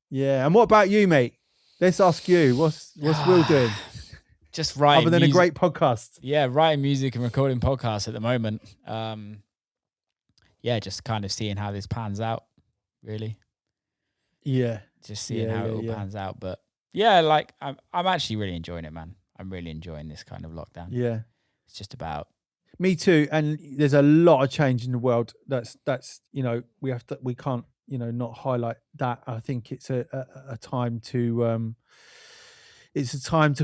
Yeah. And what about you, mate? Let's ask you. What's Will doing? Just writing. Other than a great podcast. Yeah, writing music and recording podcasts at the moment. Yeah, just kind of seeing how this pans out, really. Yeah. Just seeing how it all pans out. But yeah, like I'm actually really enjoying it, man. I'm really enjoying this kind of lockdown. Yeah. It's just about. Me too. And there's a lot of change in the world. That's we can't, not highlight that. I think it's a time to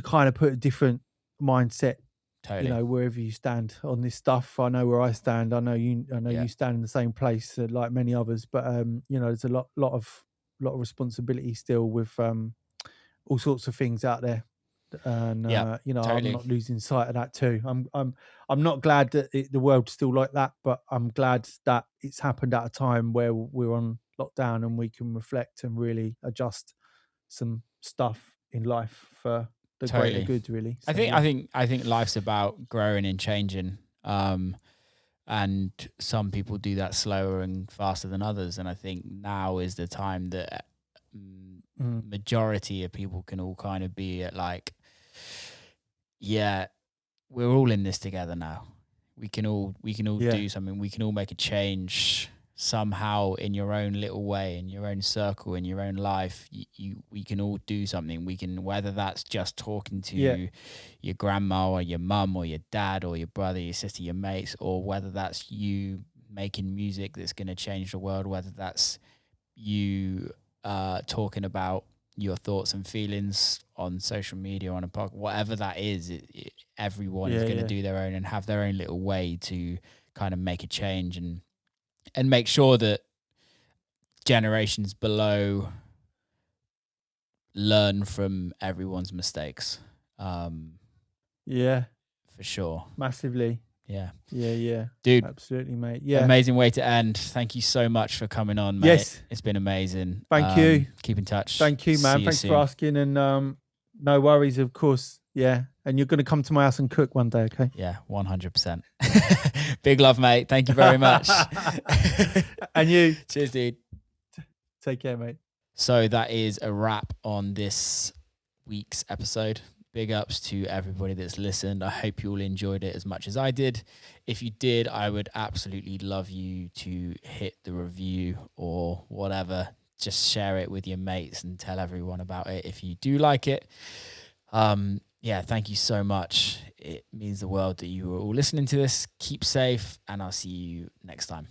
kind of put a different mindset, Totally. wherever you stand on this stuff. I know where I stand. I know you stand in the same place like many others, but there's a lot of responsibility still with all sorts of things out there. And totally. I'm not losing sight of that too. I'm not glad that the world's still like that, but I'm glad that it's happened at a time where we're on lockdown and we can reflect and really adjust some stuff in life for the greater good, really. So, I think life's about growing and changing. And some people do that slower and faster than others. And I think now is the time that majority of people can all kind of be at like, yeah, we're all in this together now. We can all do something. We can all make a change somehow in your own little way, in your own circle, in your own life. We can all do something. We can, whether that's just talking to your grandma or your mum or your dad or your brother, your sister, your mates, or whether that's you making music that's going to change the world, whether that's you talking about your thoughts and feelings on social media, on a podcast, whatever that is, everyone is going to do their own and have their own little way to kind of make a change and make sure that generations below learn from everyone's mistakes. Yeah, for sure. Massively. Yeah. Dude, absolutely, mate. Yeah. Amazing way to end. Thank you so much for coming on, mate. Yes. It's been amazing. Thank you. Keep in touch. Thank you, man. Thanks for asking. And no worries, of course. Yeah. And you're going to come to my house and cook one day, okay? Yeah, 100%. Big love, mate. Thank you very much. And you. Cheers, dude. Take care, mate. So that is a wrap on this week's episode. Big ups to everybody that's listened. I hope you all enjoyed it as much as I did. If you did, I would absolutely love you to hit the review or whatever. Just share it with your mates and tell everyone about it if you do like it. Yeah, thank you so much. It means the world that you are all listening to this. Keep safe, and I'll see you next time.